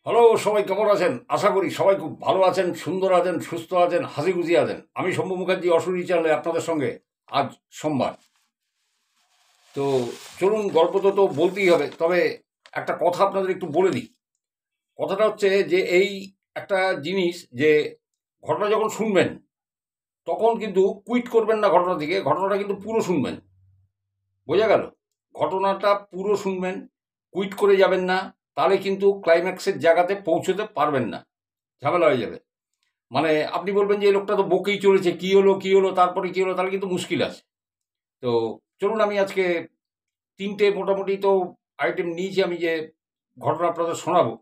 Hello, সবাই কেমন আছেন? আশা করি সবাই খুব ভালো আছেন, সুন্দর আছেন, সুস্থ আছেন, হাসি খুশি আছেন। আমি শম্ভু মুখার্জি, অসুরি চ্যানেলে আপনাদের সঙ্গে আজ সোমবার। তো চলুন, গল্প তো বলতেই হবে, তবে একটা কথা আপনাদের একটু বলে দিই। কথাটা হচ্ছে যে এই একটা জিনিস, যে ঘটনা যখন শুনবেন তখন কিন্তু কুইট করবেন না ঘটনা থেকে, ঘটনাটা কিন্তু পুরো শুনবেন। বোঝা গেল? ঘটনাটা পুরো শুনবেন, কুইট করে যাবেন না, তাহলে কিন্তু ক্লাইম্যাক্সের জায়গাতে পৌঁছতে পারবেন না, ঝামেলা হয়ে যাবে। মানে আপনি বলবেন যে এই লোকটা তো বকেই চলেছে, কি হলো কি হলো তারপরে কি হলো, তাহলে কিন্তু মুশকিল আছে। তো চলুন, আমি আজকে তিনটে মোটামুটি তো আইটেম নিয়েছি আমি, যে ঘটনা আপনাদের শোনাবো।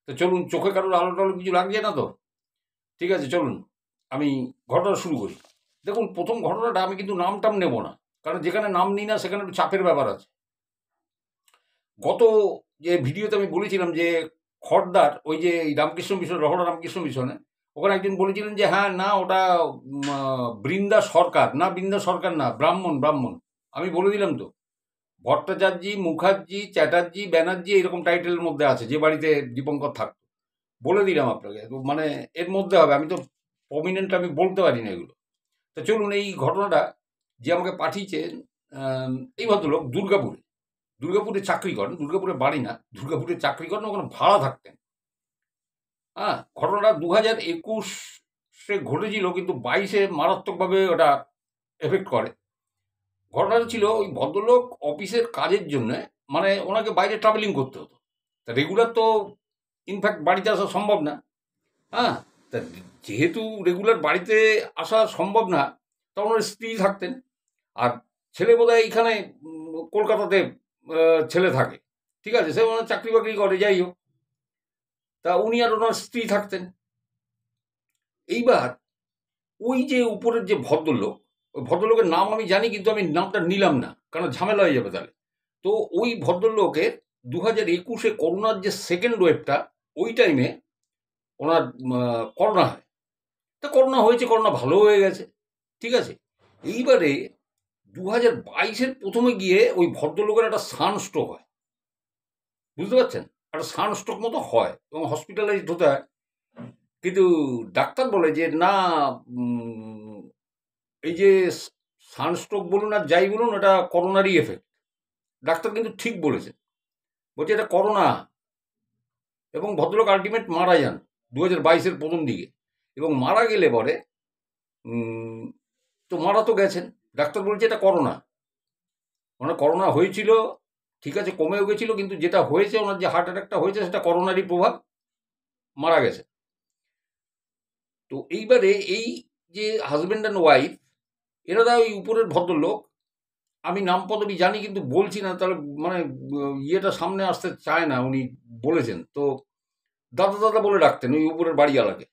তো চলুন, চোখে কারোর আলো টালো কিছু লাগছে না তো? ঠিক আছে, চলুন আমি ঘটনা শুরু করি। দেখুন, প্রথম ঘটনাটা আমি কিন্তু নাম টাম নেব না, কারণ যেখানে নাম নিই না সেখানে একটু চাপের ব্যাপার আছে। গত যে ভিডিওতে আমি বলেছিলাম যে খড়দার ওই যে এই রামকৃষ্ণ মিশন, রহড়া রামকৃষ্ণ মিশনে, ওখানে একজন বলেছিলেন যে হ্যাঁ না ওটা বৃন্দা সরকার, না বৃন্দা সরকার না, ব্রাহ্মণ ব্রাহ্মণ। আমি বলে দিলাম তো, ভট্টাচার্য, মুখার্জি, চ্যাটার্জি, ব্যানার্জি এরকম টাইটেলের মধ্যে আছে, যে বাড়িতে দীপঙ্কর থাকতো। বলে দিলাম আপনাকে, তো মানে এর মধ্যে হবে, আমি তো প্রমিনেন্ট, আমি বলতে পারি না এগুলো। তো চলুন, এই ঘটনাটা যে আমাকে পাঠিয়েছেন, এই ভদ্রলোক দুর্গাপুরে, দুর্গাপুরে চাকরি করেন, দুর্গাপুরে বাড়ি না, দুর্গাপুরে চাকরি করেন, ওখানে ভাড়া থাকতেন। হ্যাঁ, ঘটনাটা 2021 ঘটেছিল, কিন্তু 22 মারাত্মকভাবে ওটা এফেক্ট করে। ঘটনাটা ছিল, ওই ভদ্রলোক অফিসের কাজের জন্য, মানে ওনাকে বাইরে ট্রাভেলিং করতে হতো। তা রেগুলার তো ইনফ্যাক্ট বাড়িতে আসা সম্ভব না। হ্যাঁ, তা যেহেতু রেগুলার বাড়িতে আসা সম্ভব না, তখন ওর স্ত্রী থাকতেন। আর ছেলে বোধহয় এইখানে কলকাতাতে ছেলে থাকে। ঠিক আছে, সে ওনার চাকরি বাকরি করে, যাই হোক। তা উনি আর ওনার স্ত্রী থাকতেন। এইবার ওই যে উপরের যে ভদ্রলোক, ওই ভদ্রলোকের নাম আমি জানি, কিন্তু আমি নামটা নিলাম না, কারণ ঝামেলা হয়ে যাবে তাহলে। তো ওই ভদ্রলোকের 2021 করোনার যে সেকেন্ড ওয়েভটা, ওই টাইমে ওনার করোনা হয়। তা করোনা হয়েছে, করোনা ভালো হয়ে গেছে, ঠিক আছে। এইবারে 2022 প্রথমে গিয়ে ওই ভদ্রলোকের একটা সানস্ট্রোক হয়, বুঝতে পারছেন? একটা সানস্ট্রোক মতো হয় এবং হসপিটালাইজড হতে হয়। কিন্তু ডাক্তার বলে যে না, উম, এই যে সানস্ট্রোক বলুন আর যাই বলুন, এটা করোনারই এফেক্ট। ডাক্তার কিন্তু ঠিক বলেছেন, বলছে এটা করোনা। এবং ভদ্রলোক আলটিমেট মারা যান 2022 প্রথম দিকে। এবং মারা গেলে পরে উম, তো মারা তো গেছেন, ডাক্তার বলছে এটা করোনা। ওনার করোনা হয়েছিল, ঠিক আছে, কমেও গেছিল, কিন্তু যেটা হয়েছে ওনার, যে হার্ট অ্যাটাকটা হয়েছে, সেটা করোনারই প্রভাব, মারা গেছে। তো এইবারে এই যে হাজব্যান্ড অ্যান্ড ওয়াইফ, এনারা ওই উপরের ভদ্রলোক, আমি নাম পদবি জানি কিন্তু বলছি না, তাহলে মানে ইয়েটা সামনে আসতে চায় না, উনি বলেছেন তো। দাদা দাদা বলে ডাকতেন ওই উপরের বাড়িওয়ালাকে,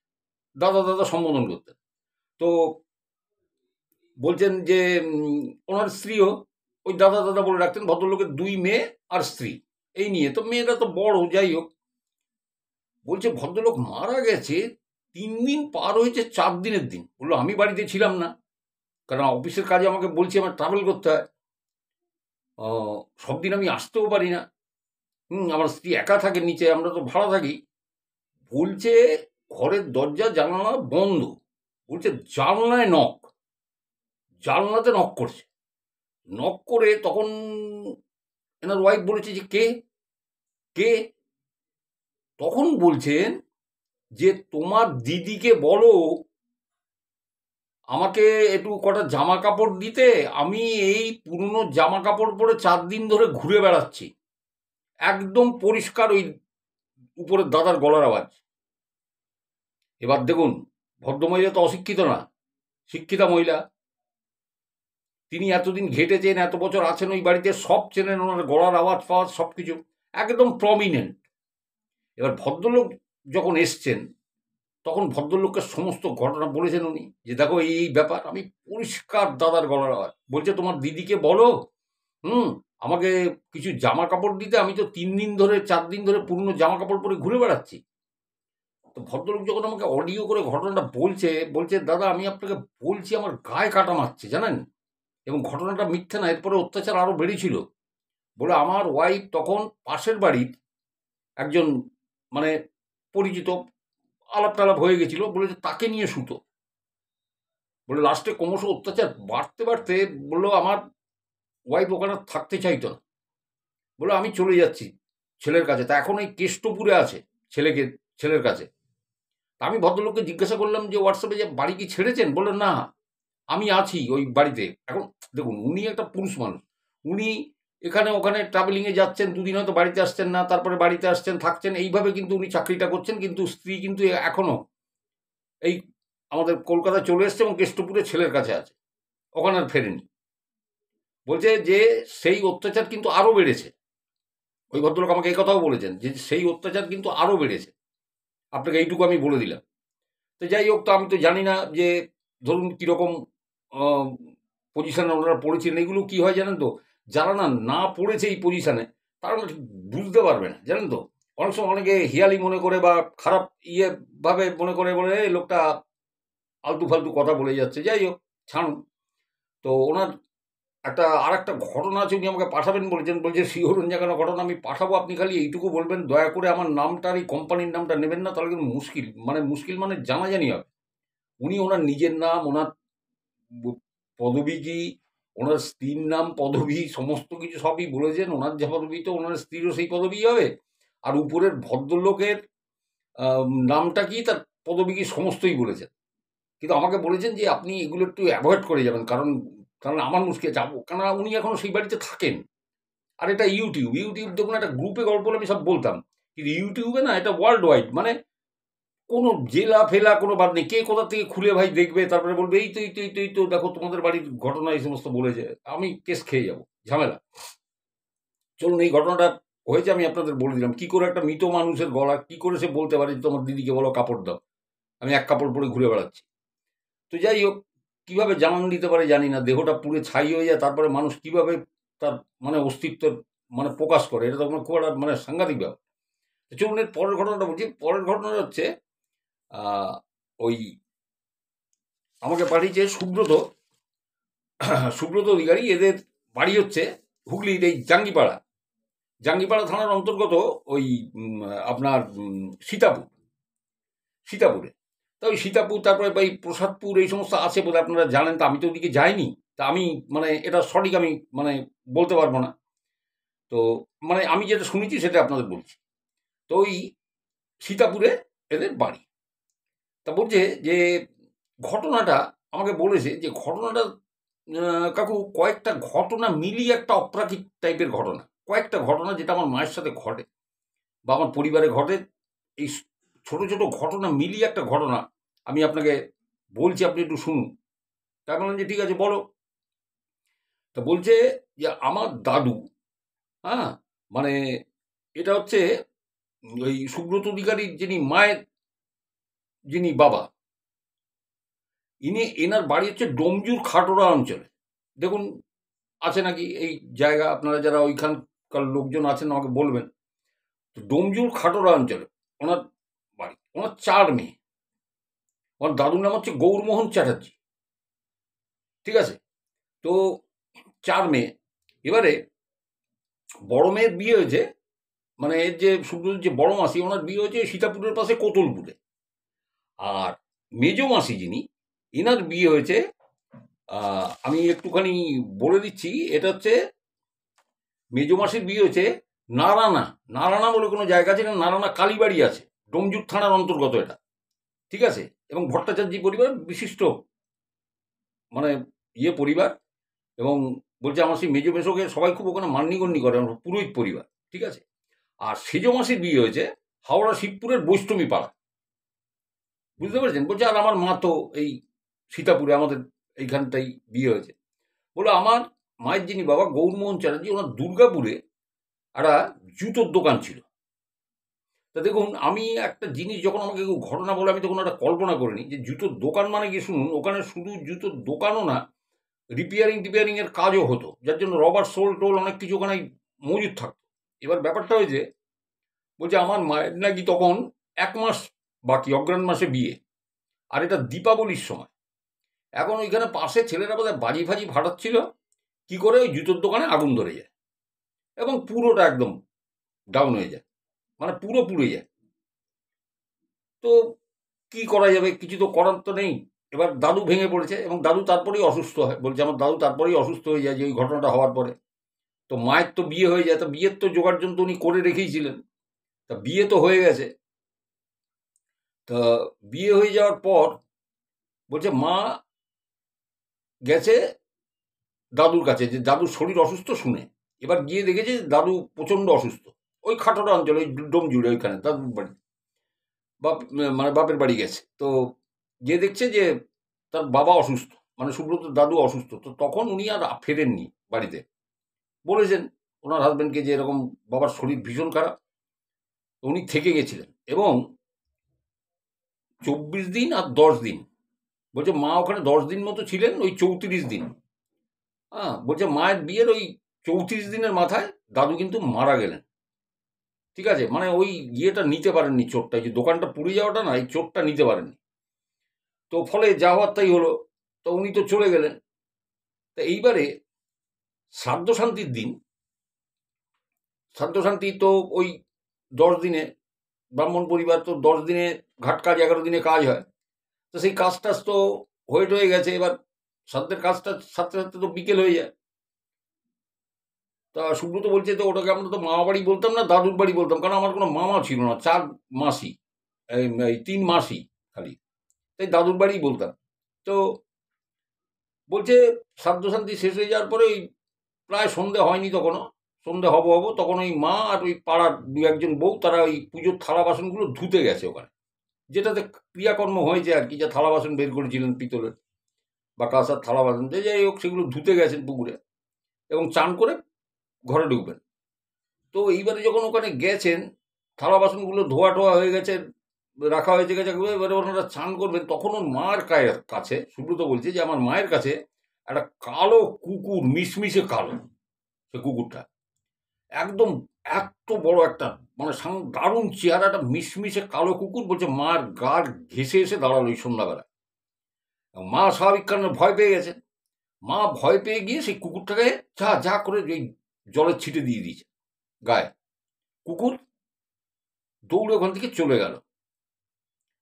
দাদা দাদা সম্বোধন করতেন। তো বলছেন যে ওনার স্ত্রীও ওই দাদা দাদা বলে ডাকতেন। ভদ্রলোকের দুই মেয়ে আর স্ত্রী, এই নিয়ে তো, মেয়েরা তো বড়, যাই হোক। বলছে ভদ্রলোক মারা গেছে 3 দিন পার হয়েছে, 4 দিনের দিন। বললো আমি বাড়িতে ছিলাম না, কারণ অফিসের কাজে আমাকে বলছি আমার ট্রাভেল করতে হয়, সব দিন আমি আসতেও পারি না। আমার স্ত্রী একা থাকে নিচে, আমরা তো ভাড়া থাকি। বলছে ঘরের দরজা জানালা বন্ধ, বলছে জানলায় নক, জানলাতে নক করছে। নক করে তখন এনার ওয়াইফ বলেছে যে কে, কে? তখন বলছেন যে তোমার দিদিকে বলো আমাকে একটু কটা জামা কাপড় দিতে, আমি এই পুরনো জামা কাপড় পরে 4 দিন ধরে ঘুরে বেড়াচ্ছি। একদম পরিষ্কার ওই উপরের দাদার গলার আওয়াজ। এবার দেখুন, ভদ্রমহিলা তো অশিক্ষিত না, শিক্ষিতা মহিলা। তিনি এতদিন ঘেটেছেন, এত বছর আছেন ওই বাড়িতে, সব চেনেন, ওনার গলার আওয়াজ ফাওয়াজ সব কিছু একদম প্রমিনেন্ট। এবার ভদ্রলোক যখন এসছেন, তখন ভদ্রলোককে সমস্ত ঘটনা বলেছেন উনি, যে দেখো এই ব্যাপার, আমি পরিষ্কার দাদার গলার আওয়াজ। বলছে তোমার দিদিকে বলো হুম আমাকে কিছু জামা কাপড় দিতে, আমি তো 3 দিন ধরে 4 দিন ধরে পুরনো জামা কাপড় পরে ঘুরে বেড়াচ্ছি। তো ভদ্রলোক যখন আমাকে অডিও করে ঘটনাটা বলছে, বলছে দাদা আমি আপনাকে বলছি আমার গায়ে কাটা মারছে, জানেন। এবং ঘটনাটা মিথ্যে না, এরপরে অত্যাচার আরো বেড়েছিল। বলে আমার ওয়াইফ তখন পাশের বাড়ির একজন, মানে পরিচিত, আলাপ টালাপ হয়ে গেছিল, বলে যে তাকে নিয়ে শুতো। বলে লাস্টে ক্রমশ অত্যাচার বাড়তে বাড়তে বললো আমার ওয়াইফ ওখানে থাকতে চাইতো না, বলে আমি চলে যাচ্ছি ছেলের কাছে। তা এখন এই কেষ্টপুরে আছে ছেলের কাছে। তা আমি ভদ্রলোককে জিজ্ঞাসা করলাম যে হোয়াটসঅ্যাপে যে বাড়ি কি ছেড়েছেন? বললেন না, আমি আছি ওই বাড়িতে। এখন দেখুন, উনি একটা পুরুষ মানুষ, উনি এখানে ওখানে ট্রাভেলিংয়ে যাচ্ছেন, দুদিন হয়তো বাড়িতে আসছেন না, তারপরে বাড়িতে আসছেন, থাকছেন, এইভাবে কিন্তু উনি চাকরিটা করছেন। কিন্তু স্ত্রী কিন্তু এখনো এই আমাদের কলকাতায় চলে এসছে এবং কেষ্টপুরে ছেলের কাছে আছে, ওখানে আর ফেরেনি। বলছে যে সেই অত্যাচার কিন্তু আরও বেড়েছে। ওই ভদ্রলোক আমাকে এই কথাও বলেছেন যে সেই অত্যাচার কিন্তু আরও বেড়েছে, আপনাকে এইটুকু আমি বলে দিলাম। তো যাই হোক, তো আমি তো জানি না যে ধরুন কীরকম পজিশানে ওনারা পড়েছিলেন। এগুলো কী হয় জানেন তো, যারা না পড়েছে এই পজিশানে, তারা না ঠিক বুঝতে পারবে না, জানেন তো। অনেক সময় অনেকে হিয়ালি মনে করে বা খারাপ ভাবে মনে করে, বলে এই লোকটা আলতু ফালতু কথা বলে যাচ্ছে। যাই হোক, ছাড়ুন। তো ওনার আর একটা ঘটনা আছে, উনি আমাকে পাঠাবেন বলেছেন। বলছে শিহরণ জাগানো ঘটনা আমি পাঠাবো, আপনি খালি এইটুকু বলবেন দয়া করে আমার নামটা আর এই কোম্পানির নামটা নেবেন না, তাহলে কিন্তু মুশকিল মানে জানাজানি হবে। উনি ওনার নিজের নাম, ওনার পদবী কি, ওনার স্ত্রীর নাম, পদবী, সমস্ত কিছু সবই বলেছেন। ওনার যা পদবী তো ওনার স্ত্রীরও সেই পদবী হবে, আর উপরের ভদ্রলোকের নামটা কি, তার পদবী কি, সমস্তই বলেছেন। কিন্তু আমাকে বলেছেন যে আপনি এগুলো একটু অ্যাভয়েড করে যাবেন, কারণ আমার মুশকিল যাবো, কারণ উনি এখনো সেই বাড়িতে থাকেন। আর এটা ইউটিউব দেখুন, একটা গ্রুপে গল্প আমি সব বলতাম, কিন্তু ইউটিউবে না, এটা ওয়ার্ল্ড ওয়াইড, মানে কোনো জেলা ফেলা কোনো বাদ নেই। কে কোথা থেকে খুলে ভাই দেখবে, তারপরে বলবে এই তো দেখো তোমাদের বাড়ির ঘটনা এই সমস্ত বলেছে, আমি কেস খেয়ে যাবো, ঝামেলা। চলুন, এই ঘটনাটা হয়েছে, আমি আপনাদের বলে দিলাম কি করে একটা মৃত মানুষের গলা কি করে সে বলতে পারে যে তোমার দিদিকে বলো কাপড় দাও, আমি এক কাপড় পরে ঘুরে বেড়াচ্ছি। তো যাই হোক, কিভাবে জানান দিতে পারে জানি না, দেহটা পুড়ে ছাই হয়ে যায়, তারপরে মানুষ কিভাবে তার মানে অস্তিত্বের মানে প্রকাশ করে, এটা তো খুব একটা মানে সাংঘাতিক ব্যাপার। চলুন, এর পরের ঘটনাটা বলছি। পরের ঘটনাটা হচ্ছে ওই আমাকে পাঠিয়েছে সুব্রত অধিকারী। এদের বাড়ি হচ্ছে হুগলির এই জাঙ্গিপাড়া থানার অন্তর্গত ওই আপনার সীতাপুরে। তা ওই সীতাপুর, তারপরে এই প্রসাদপুর, এই সমস্ত আছে বলে আপনারা জানেন। তা আমি তো ওদিকে যাইনি, তা আমি মানে এটা সঠিক আমি মানে বলতে পারবো না। তো মানে আমি যেটা শুনেছি সেটা আপনাদের বলছি। তো ওই সীতাপুরে এদের বাড়ি। তা বলছে যে ঘটনাটা আমাকে বলেছে যে ঘটনাটা কাকু কয়েকটা ঘটনা মিলিয়ে একটা অপ্রাকৃত টাইপের ঘটনা, কয়েকটা ঘটনা যেটা আমার মায়ের সাথে ঘটে বা আমার পরিবারে ঘটে, এই ছোট ছোট ঘটনা মিলিয়ে একটা ঘটনা আমি আপনাকে বলছি, আপনি একটু শুনুন। তাই বললাম যে ঠিক আছে বলো। তা বলছে যে আমার দাদু, হ্যাঁ, মানে এটা হচ্ছে ওই সুব্রত অধিকারীর যিনি বাবা, এনার বাড়ি হচ্ছে ডোমজুর খাটোরা অঞ্চলে। দেখুন আছে নাকি এই জায়গা, আপনারা যারা ওইখানকার লোকজন আছেন আমাকে বলবেন। তো ডোমজুর খাটোরা অঞ্চলে ওনার বাড়ি। ওনার 4 মেয়ে। ওনার দাদুর নাম হচ্ছে গৌরমোহন চ্যাটার্জি, ঠিক আছে। তো 4 মেয়ে। এবারে বড় মেয়ের বিয়ে হয়েছে, মানে এর যে সুব্রত যে বড় মাসি, ওনার বিয়ে হয়েছে সীতাপুরের পাশে কোতলপুরে। আর মেজো মাসি যিনি, এনার বিয়ে হয়েছে, আমি একটুখানি বলে দিচ্ছি, এটা হচ্ছে মেজো মাসির বিয়ে হয়েছে নারানা বলে কোনো জায়গা আছে, নারানা কালীবাড়ি আছে, ডোমজুর থানার অন্তর্গত এটা, ঠিক আছে। এবং ভট্টাচার্য পরিবার বিশিষ্ট মানে পরিবার। এবং বলছে আমার সেই মেজো মেশোকে সবাই খুব ওখানে মান্যিগণ্যি করে, আমার পুরোহিত পরিবার, ঠিক আছে। আর সেজো মাসির বিয়ে হয়েছে হাওড়া শিবপুরের বৈষ্ণবী পাড়া, বুঝতে পেরেছেন। বলছে আর আমার মা তো এই সীতাপুরে আমাদের এইখানটাই বিয়ে হয়েছে। বলে আমার মায়ের যিনি বাবা গৌরমোহন চ্যাটার্জি, ওনার দুর্গাপুরে একটা জুতোর দোকান ছিল। তা দেখুন, আমি একটা জিনিস যখন আমাকে কেউ ঘটনা বলে, আমি তখন একটা কল্পনা করে নিই যে জুতোর দোকান মানে কি, শুনুন, ওখানে শুধু জুতোর দোকানও না, রিপেয়ারিং এর কাজও হতো, যার জন্য রবার সোল টোল অনেক কিছু ওখানে মজুদ থাকতো। এবার ব্যাপারটা হয়েছে, বলছে আমার মায়ের নাকি তখন 1 মাস বাকি, অগ্রহায়ণ মাসে বিয়ে, আর এটা দীপাবলির সময়। এখন ওইখানে পাশে ছেলেরা বোধহয় বাজি ফাজি ফাটাচ্ছিল, কি করে ওই জুতোর দোকানে আগুন ধরে যায় এবং পুরোটা একদম ডাউন হয়ে যায়, মানে পুরো পুড়ে যায়। তো কি করা যাবে, কিছু তো করার তো নেই। এবার দাদু ভেঙে পড়েছে এবং দাদু তারপরেই অসুস্থ হয়, বলছে আমার দাদু তারপরেই অসুস্থ হয়ে যায় যে ওই ঘটনাটা হওয়ার পরে। তো মায়ের তো বিয়ে হয়ে যায়, তা বিয়ের তো জোগাড় যন্ত্র উনি করে রেখেইছিলেন। তা বিয়ে তো হয়ে গেছে। তা বিয়ে হয়ে যাওয়ার পর বলছে মা গেছে দাদুর কাছে, যে দাদুর শরীর অসুস্থ শুনে। এবার গিয়ে দেখেছে দাদু প্রচণ্ড অসুস্থ, ওই খাটোটা অঞ্চলে, ওই ডোমজুড়ে ওইখানে দাদুর বাড়ি, বাপ মানে বাপের বাড়ি গেছে। তো গিয়ে দেখছে যে তার বাবা অসুস্থ, মানে সুব্রত দাদু অসুস্থ। তো তখন উনি আর ফেরেননি বাড়িতে, বলেছেন ওনার হাজব্যান্ডকে যে এরকম বাবার শরীর ভীষণ খারাপ। উনি থেকে গেছিলেন এবং 24 দিন আর 10 দিন, বলছে মা ওখানে 10 দিন মতো ছিলেন, ওই 34 দিন। হ্যাঁ, বলছে মায়ের বিয়ের ওই 34 দিনের মাথায় দাদু কিন্তু মারা গেলেন। ঠিক আছে, মানে ওই ইয়েটা নিতে পারেননি, চোটটা, এই যে দোকানটা পুড়ে যাওয়াটা না, এই চোটটা নিতে পারেননি। তো ফলে যা হওয়ার তাই হলো। তো উনি তো চলে গেলেন। তা এইবারে শ্রাদ্ধ শান্তির দিন, শ্রাদ্ধ শান্তি তো ওই 10 দিনে, ব্রাহ্মণ পরিবার তো 10 দিনে ঘাট কাজ, 11 দিনে কাজ হয়। তো সেই কাজ টাজ তো হয়ে গেছে। এবার শ্রাদ্ধের কাজটা সারতে সারতে তো বিকেল হয়ে যায়। তা সুব্রত বলছে তো ওটাকে আমরা তো মামা বাড়ি বলতাম না, দাদুর বাড়ি বলতাম, কারণ আমার কোনো মামা ছিল না, 4 মাসি, এই 3 মাসি খালি, তাই দাদুর বাড়ি বলতাম। তো বলছে শ্রাদ্ধ শান্তি শেষ হয়ে যাওয়ার পরে ওই প্রায় সন্ধে হয়নি তখনও, সন্ধে হব তখন ওই মা আর ওই পাড়ার 2-1জন বউ তারা ওই পুজোর থালা বাসনগুলো ধুতে গেছে ওখানে, যেটাতে ক্রিয়াকর্ম হয়েছে আর কি, যে থালা বাসন বের করেছিলেন পিতলের বা কাঁসার থালা বাসন, যে যাই হোক সেগুলো ধুতে গেছেন পুকুরে এবং চান করে ঘরে ঢুকবেন। তো এইবারে যখন ওখানে গেছেন, থালা বাসনগুলো ধোয়া টোয়া হয়ে গেছে, রাখা হয়েছে গেছে, এবারে ওনারা চান করবেন, তখন ওর মার কাছে সুব্রত বলছে যে আমার মায়ের কাছে একটা কালো কুকুর, মিশমিশে কালো সে কুকুরটা, একদম এত বড় একটা, মানে দারুণ চেহারাটা, মিশমিশে কালো কুকুর। বলছে মার গাড় ঘেসে এসে দাঁড়ালো ওই সন্ধ্যাবেলা। মা স্বাভাবিক কারণে ভয় পেয়ে গেছেন। মা ভয় পেয়ে গিয়ে সেই কুকুরটাকে যা যা করে ওই জলের ছিটে দিয়ে দিয়েছে গায়ে। কুকুর দৌড়ে ওখান থেকে চলে গেল।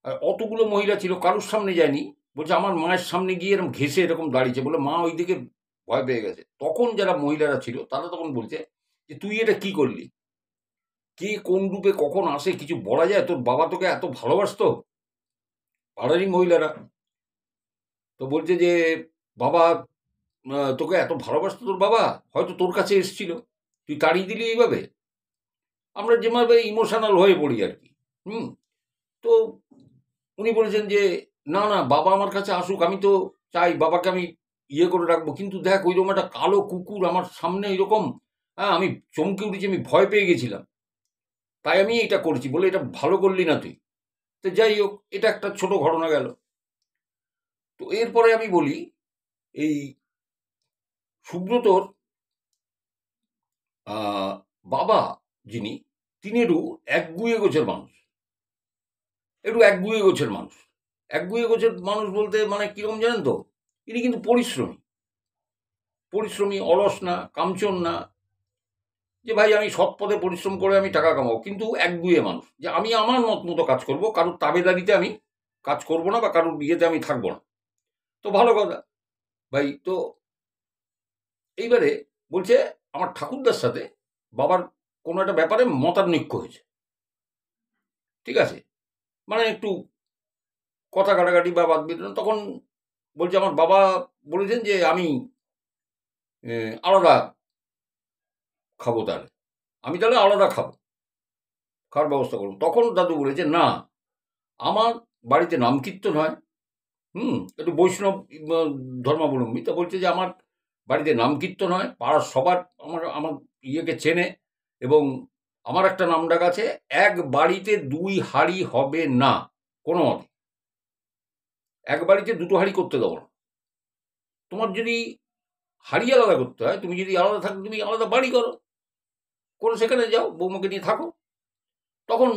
আর অতগুলো মহিলা ছিল, কারুর সামনে যায়নি। বলছে আমার মায়ের সামনে গিয়ে এরকম ঘেসে এরকম দাঁড়িয়েছে, বলে মা ওই দিকে ভয় পেয়ে গেছে। তখন যারা মহিলারা ছিল তারা তখন বলছে যে তুই এটা কি করলি, কে কোন রূপে কখন আসে কিছু বলা যায়, তোর বাবা তোকে এত ভালোবাসতো। পাড়ারই মহিলারা তো বলছে যে বাবা তোকে এত ভালোবাসতো, তোর বাবা হয়তো তোর কাছে এসেছিল, তুই তাড়িয়ে দিলি এইভাবে। আমরা যেভাবে ইমোশনাল হয়ে পড়ি আর কি। তো উনি বলেছেন যে না না, বাবা আমার কাছে আসুক, আমি তো চাই বাবাকে আমি ইয়ে করে রাখবো, কিন্তু দেখ ওইরকম একটা কালো কুকুর আমার সামনে এরকম, হ্যাঁ আমি চমকে উঠেছি, আমি ভয় পেয়ে গেছিলাম, তাই আমি এটা করেছি। বলে এটা ভালো করলি না তুই। তো যাই হোক, এটা একটা ছোট ঘটনা গেল। তো এরপরে আমি বলি, এই সুব্রতর বাবা যিনি, তিনি একটু একগুঁয়ে গোছের মানুষ, একগুঁয়ে গোছের মানুষ বলতে মানে কিরকম জানেন তো, ইনি কিন্তু পরিশ্রমী, অলস না, কামচোর না, যে ভাই আমি সৎ পথে পরিশ্রম করে আমি টাকা কামাবো, কিন্তু একগুঁয়ে মানুষ, যে আমি আমার মত মতো কাজ করবো, কারোর তাবেদারিতে আমি কাজ করব না, বা কারোর বিয়েতে আমি থাকবো না। তো ভালো কথা ভাই। তো এইবারে বলছে আমার ঠাকুরদার সাথে বাবার কোনো একটা ব্যাপারে মতানৈক্য হয়েছে, ঠিক আছে, মানে একটু কথা কাটাকাটি বা বাদ বিতরণ। তখন বলছে আমার বাবা বলেছেন যে আমি আলাদা খাবো, তাহলে আমি তাহলে আলাদা খাওয়ার ব্যবস্থা করবো। তখন দাদু বলেছে না, আমার বাড়িতে নাম কীর্তন হয়, একটু বৈষ্ণব ধর্মাবলম্বী। তা বলছে যে আমার বাড়িতে নাম কীর্তন হয়, পাড়ার সবার আমার ইয়েকে চেনে, এবং আমার একটা নাম ডাক আছে, এক বাড়িতে 2 হাঁড়ি হবে না কোনো মতে, এক বাড়িতে 2টো হাঁড়ি করতে দেবো না। তোমার যদি হাঁড়ি আলাদা করতে হয়, তুমি যদি আলাদা থাকো, তুমি আলাদা বাড়ি করে সেখানে যাও, বৌমাকে নিয়ে থাকো। তখন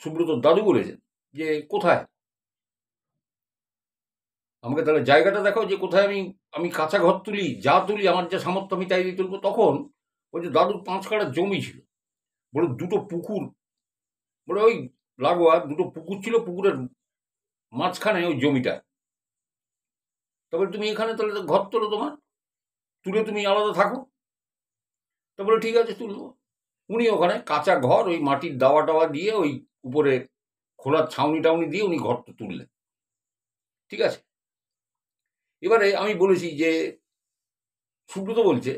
সুব্রত দাদু বলেছেন যে কোথায়, আমাকে তাহলে জায়গাটা দেখাও, যে কোথায় আমি কাঁচা ঘর তুলি, যা তুলি আমার যা সামর্থ্য আমি তাই দিয়ে তুলবো। তখন বলছে দাদুর 5 কাঠা জমি ছিল, বলে 2টো পুকুর, বলে ওই লাগোয়া দুটো পুকুর ছিল, পুকুরের মাঝখানে ওই জমিটা। তারপরে তুমি এখানে তাহলে তো ঘর তোলো, তোমার তুলে তুমি আলাদা থাকো। তারপরে ঠিক আছে, তুলবো। উনি ওখানে কাঁচা ঘর, ওই মাটির দাওয়া টাওয়া দিয়ে, ওই উপরে খোলার ছাউনি টাউনি দিয়ে উনি ঘরটা তুললেন। ঠিক আছে, এবারে আমি বলেছি যে, সুব্রত বলছে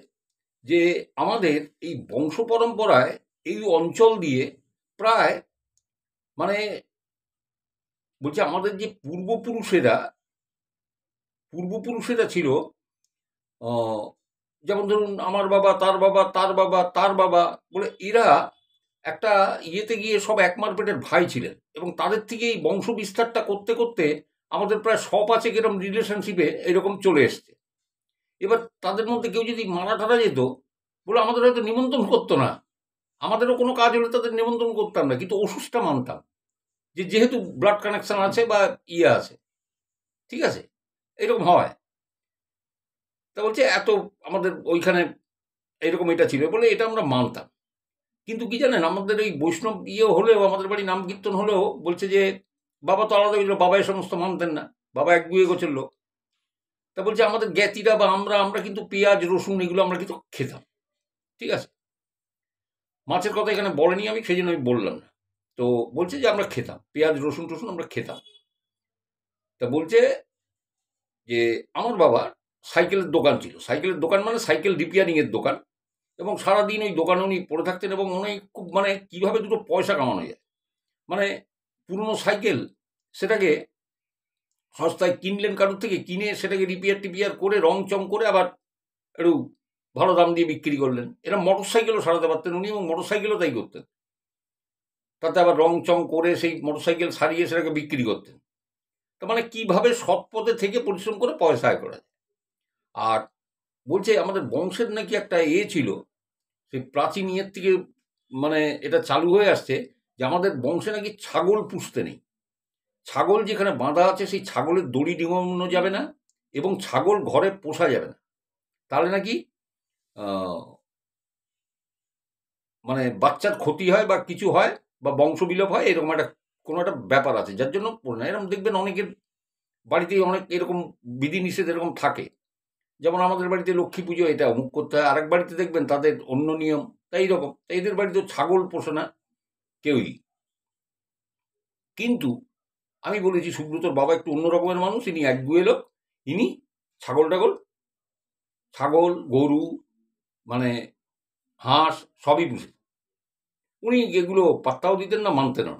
যে আমাদের এই বংশ পরম্পরায় এই অঞ্চল দিয়ে প্রায় মানে বলছে আমাদের যে পূর্বপুরুষেরা ছিল, যেমন ধরুন আমার বাবা, তার বাবা, তার বাবা, তার বাবা, বলে এরা একটা ইয়েতে গিয়ে সব একমার পেটের ভাই ছিলেন, এবং তাদের থেকে এই বংশ বিস্তারটা করতে করতে আমাদের প্রায় 100-5 এরকম রিলেশনশিপে এরকম চলে এসছে। এবার তাদের মধ্যে কেউ যদি মারা টারা যেত, বলে আমাদের হয়তো নিমন্ত্রণ করতো না, আমাদেরও কোনো কাজ হলে তাদের নিমন্ত্রণ করতাম না, কিন্তু ওষুধটা মানতাম, যে যেহেতু ব্লাড কানেকশন আছে বা ইয়ে আছে। ঠিক আছে, এরকম হয়। তা বলছে এত আমাদের ওইখানে এরকম এটা ছিল বলে এটা আমরা মানতাম। কিন্তু কি জানেন, আমাদের এই বৈষ্ণব ইয়ে হলেও, আমাদের বাড়ি নাম কীর্তন হলেও বলছে যে বাবা তো আলাদা হয়েছিল, বাবা এই সমস্ত মানতেন না, বাবা 1-2 গোছের লোক। তা বলছে আমাদের জ্ঞাতিরা বা আমরা কিন্তু পেঁয়াজ রসুন এগুলো আমরা কিন্তু খেতাম। ঠিক আছে, মাছের কথা এখানে বলেনি, আমি সেই জন্য আমি বললাম না। তো বলছে যে আমরা খেতাম পেঁয়াজ রসুন টসুন, আমরা খেতাম। তা বলছে যে আমার বাবার সাইকেলের দোকান ছিল, সাইকেলের দোকান মানে সাইকেল রিপেয়ারিংয়ের দোকান, এবং সারাদিন ওই দোকানে উনি পড়ে থাকতেন, এবং উনি খুব মানে কীভাবে দুটো পয়সা কামানো যায়, মানে পুরনো সাইকেল সেটাকে সস্তায় কিনলেন কারোর থেকে, কিনে সেটাকে রিপেয়ার করে রং চং করে আবার একটু ভালো দাম দিয়ে বিক্রি করলেন। এরা মোটর সাইকেলও সারাতে পারতেন উনি, এবং মোটর সাইকেলও তাই করতেন, তাতে আবার রং চং করে সেই মোটর সাইকেল সারিয়ে সেটাকে বিক্রি করতেন। তার মানে কীভাবে সৎ পথে থেকে পরিশ্রম করে পয়সা আয় করা যায়। আর বলছে আমাদের বংশের নাকি একটা ছিল, সেই প্রাচীন ইয়ের থেকে মানে এটা চালু হয়ে আসছে, যে আমাদের বংশে নাকি ছাগল পুষতে নেই। ছাগল যেখানে বাঁধা আছে সেই ছাগলের দড়ি ডিঙানো যাবে না, এবং ছাগল ঘরে পোষা যাবে না, তাহলে নাকি মানে বাচ্চার ক্ষতি হয় বা কিছু হয় বা বংশবিলোপ হয়, এরকম একটা কোনো একটা ব্যাপার আছে, যার জন্য এরকম দেখবেন অনেকের বাড়িতেই অনেক এরকম বিধিনিষেধ এরকম থাকে। যেমন আমাদের বাড়িতে লক্ষ্মী পুজো এটা অমুক করতে হয়, আরেক বাড়িতে দেখবেন তাদের অন্য নিয়ম, তাই এইরকম। এদের বাড়িতে ছাগল পোষে না কেউই। কিন্তু আমি বলেছি সুব্রতর বাবা একটু অন্য রকমের মানুষ, ইনি 1-2 লোক, ইনি ছাগল গরু মানে হাঁস সবই পুষে। উনি এগুলো পাত্তাও দিতেন না, মানতেন না,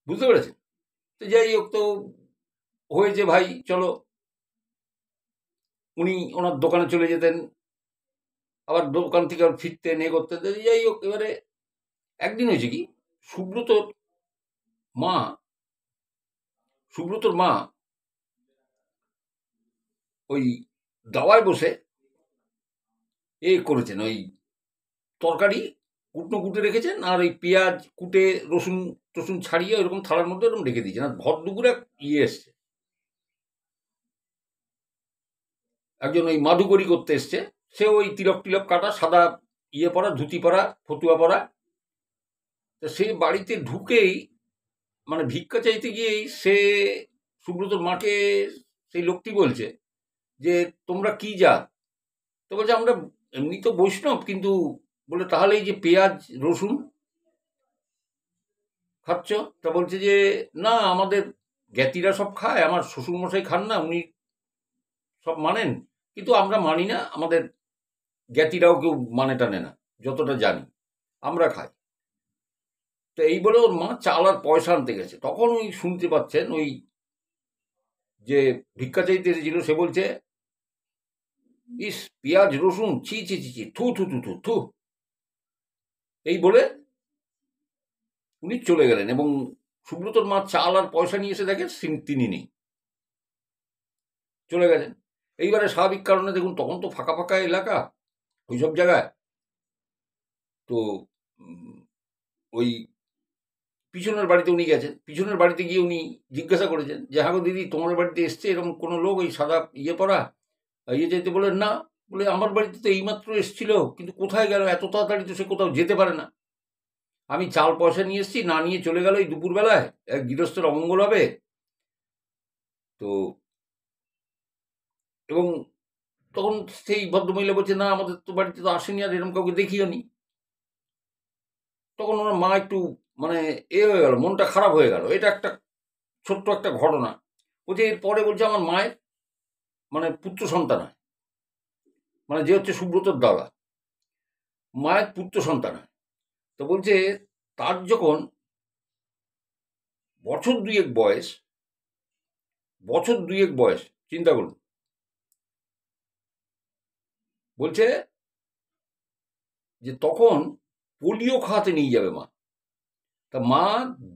বুঝতে পেরেছেন? তো যাই হোক, তো হয়েছে ভাই, চলো। উনি ওনার দোকানে চলে যেতেন, আবার দোকান থেকে আবার ফিরতেন, এ করতেন। যাই হোক, এবারে একদিন হয়েছে কি, সুব্রতর মা ওই দাওয়ায় বসে করেছেন, ওই তরকারি কুটনো কুটে রেখেছেন, আর ওই পেঁয়াজ কুটে রসুন টসুন ছাড়িয়ে ওইরকম থালার মধ্যে এরকম রেখে দিয়েছেন। আর ভর দুপুরে এসছে একজন, ওই মাদুকরি করতে এসছে, সে ওই তিলক টিলক কাটা, সাদা পরা, ধুতি পরা, ফতুয়া পরা। তো সে বাড়িতে ঢুকেই মানে ভিক্ষা চাইতে গিয়েই সে সুব্রতর মাকে সেই লোকটি বলছে যে তোমরা কি জাত? তো বলছে আমরা এমনি তো বৈষ্ণব, কিন্তু বলে তাহলে এই যে পেঁয়াজ রসুন খাচ্ছ? তা বলছে যে না, আমাদের জ্ঞাতিরা সব খায়, আমার শ্বশুরমশাই খান না, উনি সব মানেন, কিন্তু আমরা মানি না, আমাদের জ্ঞাতিরাও কেউ মানে টানে না, যতটা জানি আমরা খাই। তো এই বলে ওর মা চাল আর পয়সা আনতে গেছে, তখন ওই শুনতে পাচ্ছেন ওই যে ভিক্ষা চাইতে এসেছিল সে বলছে, ইস পেঁয়াজ রসুন, ছি ছি ছি ছি, থু থু থু থু থু, এই বলে উনি চলে গেলেন। এবং সুব্রতর মা চাল আর পয়সা নিয়ে এসে দেখেন তিনি নেই, চলে গেছেন। এইবারে স্বাভাবিক কারণে দেখুন, তখন তো ফাঁকা ফাঁকা এলাকা ওইসব জায়গায়, তো ওই পিছনের বাড়িতে উনি গেছেন, পিছনের বাড়িতে গিয়ে উনি জিজ্ঞাসা করেছেন যে হ্যাঁ গো দিদি, তোমার বাড়িতে এসছে এরকম কোনো লোক ওই সাদা পরা চাইতে? বলে না, বলে আমার বাড়িতে তো এইমাত্র এসছিল, কিন্তু কোথায় গেল, এত তাড়াতাড়ি তো সে কোথাও যেতে পারে না। আমি চাল পয়সা নিয়ে এসেছি, না নিয়ে চলে গেল এই দুপুরবেলায়, এক গৃহস্থের অমঙ্গল হবে। তো এবং তখন সেই ভদ্রমহিলা বলছে, না আমাদের তো বাড়িতে তো আসেনি, আর এরকম কাউকে দেখিও নি। তখন ওনার মা একটু মানে হয়ে গেল, মনটা খারাপ হয়ে গেল। এটা একটা ছোট্ট একটা ঘটনা। বলছে এরপরে বলছে আমার মায়ের মানে পুত্র সন্তান হয়, মানে যে হচ্ছে সুব্রতর দাদা, মায়ের পুত্র সন্তান হয়। তো বলছে তার যখন বছর দুয়েক বয়স, চিন্তা করুন। বলছে যে তখন পোলিও খাওয়াতে নিয়ে যাবে মা। তা মা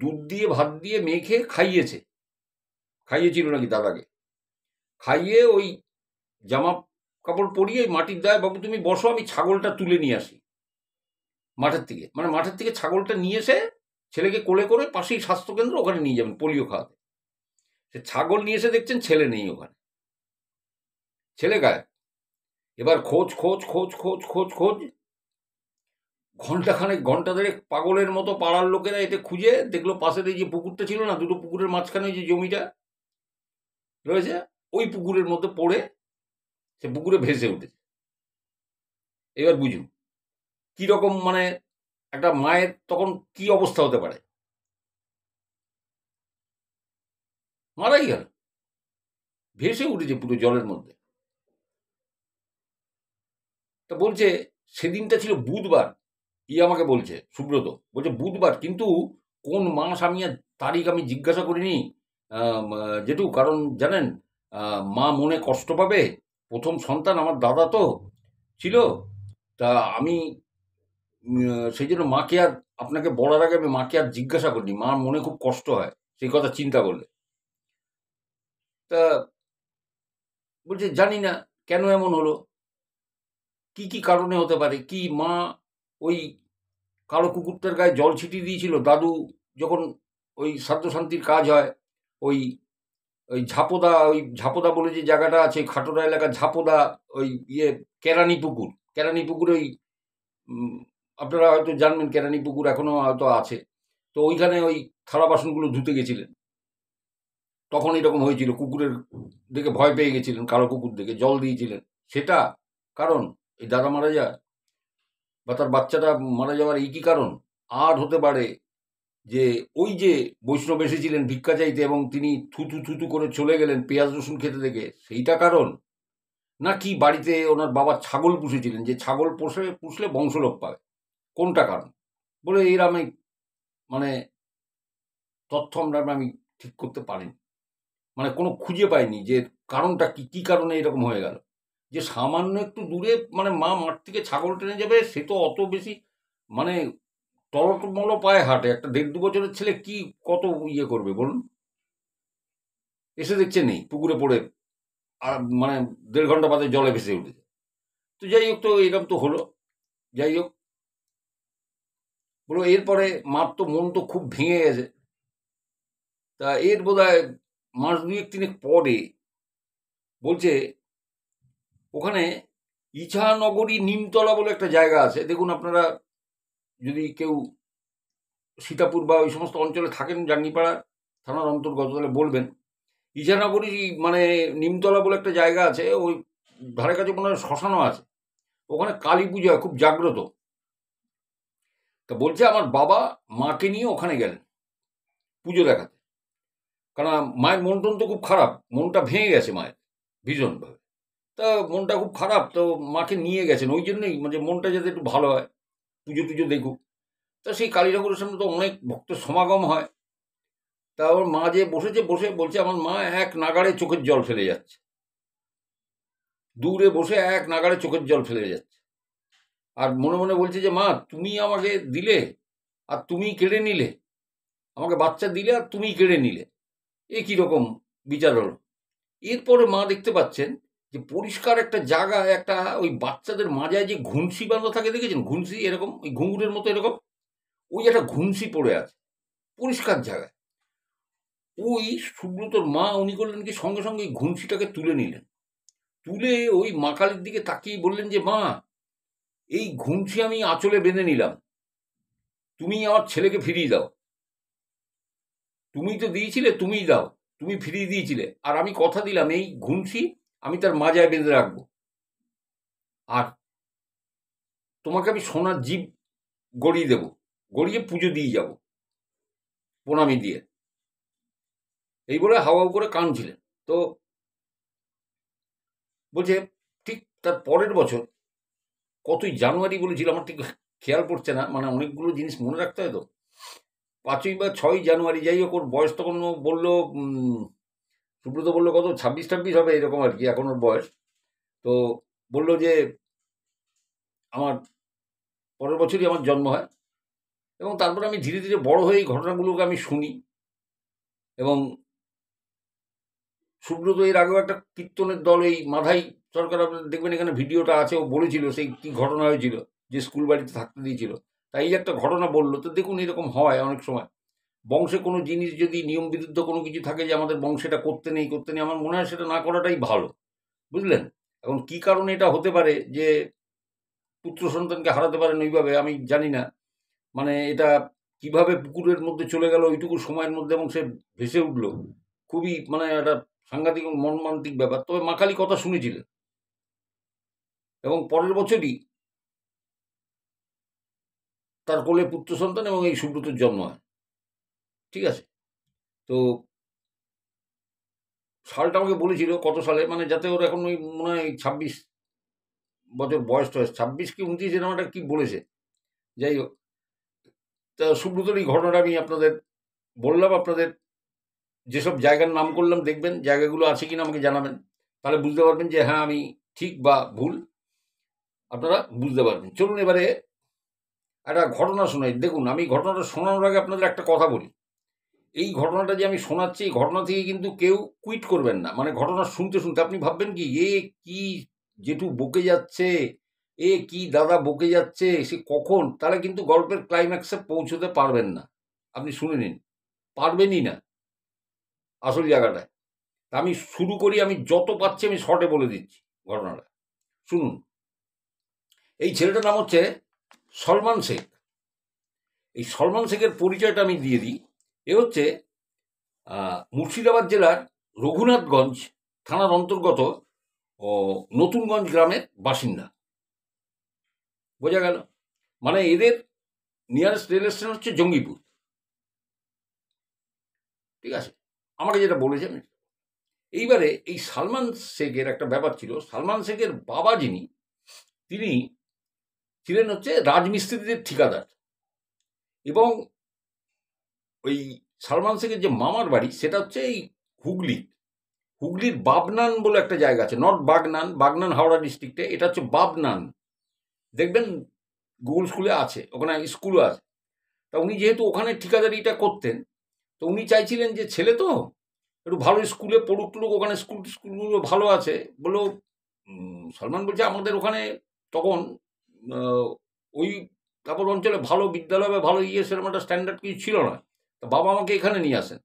দুধ দিয়ে ভাত দিয়ে মেখে খাইয়েছিল নাকি দাদাকে, খাইয়ে ওই জামা কাপড় পরিয়ে মাটির দায়, বাবু তুমি বসো, আমি ছাগলটা তুলে নিয়ে আসি মাঠের থেকে। মানে মাঠের থেকে ছাগলটা নিয়ে এসে ছেলেকে কোলে করে পাশেই স্বাস্থ্যকেন্দ্র, ওখানে নিয়ে যাবেন পোলিও খাওয়াতে। সে ছাগল নিয়ে এসে দেখছেন ছেলে নেই ওখানে, ছেলে গায়েব। এবার খোঁজ খোঁজ খোঁজ খোঁজ খোঁজ খোঁজ ঘন্টা দেড়েক পাগলের মতো পাড়ার লোকেরা এতে খুঁজে দেখলো পাশের এই যে পুকুরটা ছিল না, দুটো পুকুরের মাঝখানে যে জমিটা রয়েছে, ওই পুকুরের মধ্যে পড়ে সে পুকুরে ভেসে উঠেছে। এবার বুঝুন কিরকম মানে একটা মায়ের তখন কি অবস্থা হতে পারে। মারাই গেল, ভেসে উঠেছে পুরো জলের মধ্যে। তা বলছে সেদিনটা ছিল বুধবার, আমাকে বলছে সুব্রত, বলছে বুধবার, কিন্তু কোন মাস আমি আর তারিখ আমি জিজ্ঞাসা করিনি জেঠু, কারণ জানেন মা মনে কষ্ট পাবে, প্রথম সন্তান আমার দাদা তো ছিল। তা আমি সেই জন্য মাকে আর আপনাকে বলার আগে আমি মাকে আর জিজ্ঞাসা করিনি, মার মনে খুব কষ্ট হয় সেই কথা চিন্তা করলে। তা বলছে জানি না কেন এমন হলো, কি কি কারণে হতে পারে, কি মা ওই কালো কুকুরটার গায়ে জল ছিটিয়ে দিয়েছিল দাদু যখন ওই শ্রাদ্ধ শান্তির কাজ হয়, ওই ওই ঝাপদা বলে যে জায়গাটা আছে খাটোরা এলাকার ঝাপদা, ওই কেরানি পুকুর ওই আপনারা হয়তো জানবেন, কেরানি পুকুর এখনো হয়তো আছে। তো ওইখানে ওই থালা বাসনগুলো ধুতে গেছিলেন, তখন এরকম হয়েছিল, কুকুরের দেখে ভয় পেয়ে গেছিলেন, কালো কুকুর দেখে জল দিয়েছিলেন। সেটা কারণ এই দাদা মারা যায় বা তার বাচ্চাটা মারা যাওয়ার এই কি কারণ? আর হতে পারে যে ওই যে বৈষ্ণব এসেছিলেন ভিক্ষা চাইতে এবং তিনি থুতু থুতু করে চলে গেলেন পেঁয়াজ রসুন খেতে দেখে, সেইটা কারণ? নাকি বাড়িতে ওনার বাবা ছাগল পুষেছিলেন, যে ছাগল পুষলে বংশলোপ পাবে, কোনটা কারণ? বলে এরম মানে তথ্য আমি ঠিক করতে পারিনি, মানে কোনো খুঁজে পাইনি যে কারণটা কি, কি কারণে এরকম হয়ে গেল। যে সামান্য একটু দূরে মানে মা মাঠ থেকে ছাগল টেনে যাবে, সে তো অত বেশি মানে টলটমল পায়ে হাঁটে, একটা 1.5-2 বছরের ছেলে কি কত ইয়ে করবে বলুন। এসে দেখছে নেই, পুকুরে পড়ে আর মানে 1.5 ঘন্টা বাদে জলে ভেসে উঠেছে। তো যাই হোক, তো এরকম তো হলো। যাই হোক, বলো এরপরে মার তো মন তো খুব ভেঙে গেছে। তা এর বোধহয় মাস 2-3 পরে বলছে ওখানে ইছানগরী নিমতলা বলে একটা জায়গা আছে, দেখুন আপনারা যদি কেউ সীতাপুর বা ওই সমস্ত অঞ্চলে থাকেন, জাঙ্গিপাড়া থানার অন্তর্গত, তাহলে বলবেন। ইছানগরী মানে নিমতলা বলে একটা জায়গা আছে, ওই ধারে কাছে মনে হয় শ্মশানও আছে, ওখানে কালী পুজো হয় খুব জাগ্রত। তা বলছে আমার বাবা মাকে নিয়ে ওখানে গেলেন পুজো দেখাতে, কারণ মায়ের মন টন তো খুব খারাপ, মনটা ভেঙে গেছে মায়ের ভীষণভাবে। তা মনটা খুব খারাপ, তো মাকে নিয়ে গেছেন ওই জন্যই, মানে মনটা যাতে একটু ভালো হয়, পুজো টুজো দেখুক। তা সেই কালী ঠাকুরের সামনে তো অনেক ভক্তের সমাগম হয়। তা ওর মা যে বসে বলছে আমার মা এক নাগাড়ে চোখের জল ফেলে যাচ্ছে, দূরে বসে এক নাগাড়ে চোখের জল ফেলে যাচ্ছে, আর মনে মনে বলছে যে মা তুমি আমাকে দিলে আর তুমি কেড়ে নিলে, আমাকে বাচ্চা দিলে আর তুমি কেড়ে নিলে, এ কিরকম বিচার হলো। এরপরে মা দেখতে পাচ্ছেন যে পরিষ্কার একটা জায়গায় একটা ওই বাচ্চাদের মাজায় যে ঘুনসি বাঁধা থাকে, দেখেছেন ঘুনসি, এরকম ওই ঘুঙুরের মতো এরকম, ওই একটা ঘুনসি পড়ে আছে পরিষ্কার জায়গায়। ওই সুব্রতর মা উনি করলেন কি, সঙ্গে সঙ্গে ওই ঘুনসিটাকে তুলে নিলেন, তুলে ওই মা কালীর দিকে তাকিয়ে বললেন যে মা এই ঘুনসি আমি আঁচলে বেঁধে নিলাম, তুমি আমার ছেলেকে ফিরিয়ে দাও, তুমি তো দিয়েছিলে, তুমিই দাও, তুমি ফিরিয়ে দিয়েছিলে, আর আমি কথা দিলাম এই ঘুমছি আমি তার মাজায় বেঁধে রাখবো, আর তোমাকে আমি সোনার জীব গড়িয়ে দেবো, গড়িয়ে পুজো দিয়ে যাব প্রণামী দিয়ে। এই বলে হাওয়া করে কাঁদছিলেন। তো বলছে ঠিক তার পরের বছর কতই জানুয়ারি বলেছিল আমার ঠিক খেয়াল পড়ছে না, মানে অনেকগুলো জিনিস মনে রাখতে হয় তো, 5ই বা 6ই জানুয়ারি, যাই হোক, ওর বয়স তখন ও বললো, সুব্রত বললো কত 26-26 হবে এরকম আর কি এখন ওর বয়স। তো বললো যে আমার পরের বছরই আমার জন্ম হয়, এবং তারপরে আমি ধীরে ধীরে বড় হয়ে এই ঘটনাগুলোকে আমি শুনি। এবং সুব্রত এর আগেও একটা কীর্তনের দল, এই মাধাই সরকার, আপনার দেখবেন এখানে ভিডিওটা আছে, ও বলেছিল সেই কি ঘটনা হয়েছিল, যে স্কুল বাড়িতে থাকতে দিয়েছিল। তাই এই একটা ঘটনা বললো। তো দেখুন এরকম হয় অনেক সময়, বংশে কোনো জিনিস যদি নিয়ম বিরুদ্ধ কোনো কিছু থাকে, যে আমাদের বংশেটা করতে নেই, আমার মনে হয় সেটা না করাটাই ভালো, বুঝলেন। এখন কি কারণে এটা হতে পারে যে পুত্র সন্তানকে হারাতে পারেন ওইভাবে, আমি জানি না। মানে এটা কিভাবে পুকুরের মধ্যে চলে গেল ওইটুকু সময়ের মধ্যে, এবং সে ভেসে উঠলো, খুবই মানে একটা সাংঘাতিক মর্মান্তিক ব্যাপার। তবে মা কালী কথা শুনেছিলেন, এবং পরের বছরই তার কোলে পুত্র সন্তান এবং এই সুব্রতর জন্ম হয়। ঠিক আছে, তো সালটা আমাকে বলেছিল কত সালে, মানে যাতে ওর এখন ওই মনে হয় 26 বছর বয়স টয়স, 26 কি 29 এরকম একটা কি বলেছে। যাই হোক, তা সুব্রতর এই ঘটনাটা আমি আপনাদের বললাম। আপনাদের যেসব জায়গার নাম করলাম, দেখবেন জায়গাগুলো আছে কিনা আমাকে জানাবেন, তাহলে বুঝতে পারবেন যে হ্যাঁ আমি ঠিক বা ভুল, আপনারা বুঝতে পারবেন। চলুন এবারে একটা ঘটনা শোনাই। দেখুন, আমি ঘটনাটা শোনানোর আগে আপনাদের একটা কথা বলি। এই ঘটনাটা যে আমি শোনাচ্ছি, এই ঘটনা থেকে কিন্তু কেউ কুইট করবেন না। মানে ঘটনা শুনতে শুনতে আপনি ভাববেন কি, কি জেঠু বকে যাচ্ছে, কি দাদা বকে যাচ্ছে, সে কখন, তাহলে কিন্তু গল্পের ক্লাইম্যাক্সে পৌঁছতে পারবেন না। আপনি শুনে নিন, পারবেনই না আসল জায়গাটায়। আমি শুরু করি, আমি যত পাচ্ছি আমি শর্টে বলে দিচ্ছি ঘটনাটা, শুনুন। এই ছেলেটার নাম হচ্ছে সলমান শেখ। এই সলমান শেখের পরিচয়টা আমি দিয়ে দিই। এ হচ্ছে মুর্শিদাবাদ জেলার রঘুনাথগঞ্জ থানার অন্তর্গত নতুনগঞ্জ গ্রামের বাসিন্দা। বোঝা গেল? মানে এদের নিয়ারেস্ট রেল স্টেশন হচ্ছে জঙ্গিপুর। ঠিক আছে, আমাকে যেটা বলেছেন। এইবারে এই সালমান শেখের একটা ব্যাপার ছিল। সালমান শেখের বাবা যিনি, তিনি ছিলেন হচ্ছে রাজমিস্ত্রিদের ঠিকাদার, এবং ওই সালমান শেখের যে মামার বাড়ি সেটা হচ্ছে এই হুগলির বাবনান বলে একটা জায়গা আছে। নট বাগনান, বাগনান হাওড়া ডিস্ট্রিক্টে, এটা হচ্ছে বাবনান। দেখবেন গুগল স্কুলে আছে, ওখানে স্কুলও আছে। তা উনি যেহেতু ওখানে ঠিকাদারিটা করতেন, তো উনি চাইছিলেন যে ছেলে তো একটু ভালো স্কুলে পড়ুক টুড়ুক, ওখানে স্কুলগুলো ভালো আছে বলো। সলমান বলছে আমাদের ওখানে তখন ওই তারপর অঞ্চলে ভালো বিদ্যালয় বা ভালো সেরকম একটা স্ট্যান্ডার্ড কিছু ছিল না। তা বাবা আমাকে এখানে নিয়ে আসেন,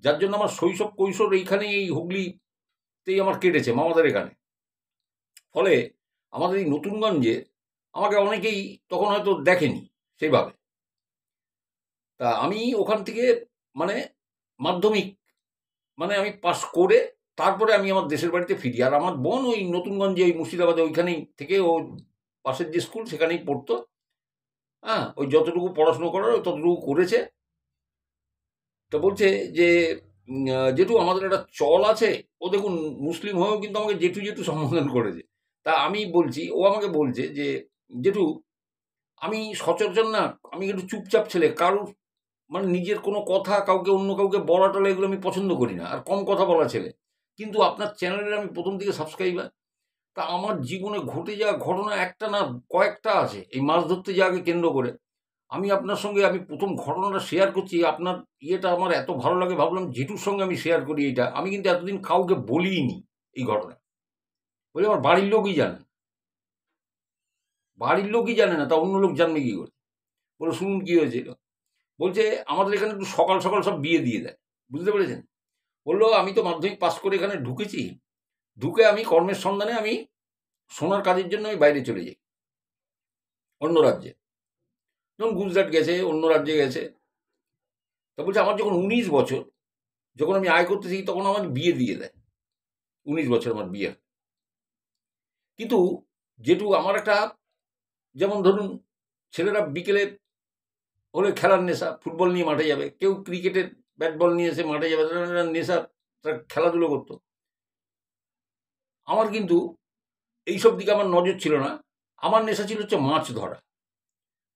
যার জন্য আমার শৈশব কৈশোর এইখানেই, এই হুগলিতেই আমার কেটেছে, মামাদের এখানে। ফলে আমাদের এই নতুনগঞ্জে আমাকে অনেকেই তখন হয়তো দেখেনি সেইভাবে। তা আমি ওখান থেকে মানে মাধ্যমিক মানে আমি পাস করে তারপরে আমি আমার দেশের বাড়িতে ফিরি। আর আমার বোন ওই নতুনগঞ্জে, ওই মুর্শিদাবাদে ওইখানেই থেকে, ও পাশের যে স্কুল সেখানেই পড়তো। হ্যাঁ, ওই যতটুকু পড়াশুনো করার ততটুকু করেছে। তো বলছে যে জেঠু আমাদের একটা চল আছে। ও দেখুন মুসলিম হয়েও কিন্তু আমাকে জেঠু জেঠু সম্বোধন করেছে। তা আমি বলছি, ও আমাকে বলছে যে জেঠু আমি সচরাচর না, আমি একটু চুপচাপ ছেলে, কারুর মানে নিজের কোনো কথা কাউকে অন্য কাউকে বলা টলা এগুলো আমি পছন্দ করি না, আর কম কথা বলা ছেলে। কিন্তু আপনার চ্যানেলের আমি প্রথম থেকে সাবস্ক্রাইবার। তা আমার জীবনে ঘটে যাওয়া ঘটনা একটা না কয়েকটা আছে এই মাছ ধরতে যাওয়াকে কেন্দ্র করে। আমি আপনার সঙ্গে আমি প্রথম ঘটনাটা শেয়ার করছি, আপনার ইয়েটা আমার এত ভালো লাগে, ভাবলাম জেঠুর সঙ্গে আমি শেয়ার করি এইটা। আমি কিন্তু এতদিন কাউকে বলিনি এই ঘটনা, বলে আমার বাড়ির লোকই জানে, বাড়ির লোকই জানে না, তা অন্য লোক জানবে কি করে। বলে শুনুন কি হয়েছিল। বলছে আমাদের এখানে একটু সকাল সকাল সব বিয়ে দিয়ে দেয়, বুঝতে পেরেছেন। বললো আমি তো মাধ্যমিক পাস করে এখানে ঢুকেছি, ঢুকে আমি কর্মের সন্ধানে আমি সোনার কাজের জন্য আমি বাইরে চলে যাই অন্য রাজ্যে। যেমন গুজরাট গেছে, অন্য রাজ্যে গেছে। তা বলছে আমার যখন 19 বছর, যখন আমি আয় করতে শিখি তখন আমার বিয়ে দিয়ে দেয়। 19 বছর আমার বিয়ে। কিন্তু যেটু আমার একটা, যেমন ধরুন ছেলেরা বিকেলে হলে খেলার নেশা, ফুটবল নিয়ে মাঠে যাবে, কেউ ক্রিকেটের ব্যাট বল নিয়ে এসে মাঠে যাবে, তারা নেশা, তারা খেলাধুলো করতো। আমার কিন্তু এইসব দিকে আমার নজর ছিল না। আমার নেশা ছিল হচ্ছে মাছ ধরা।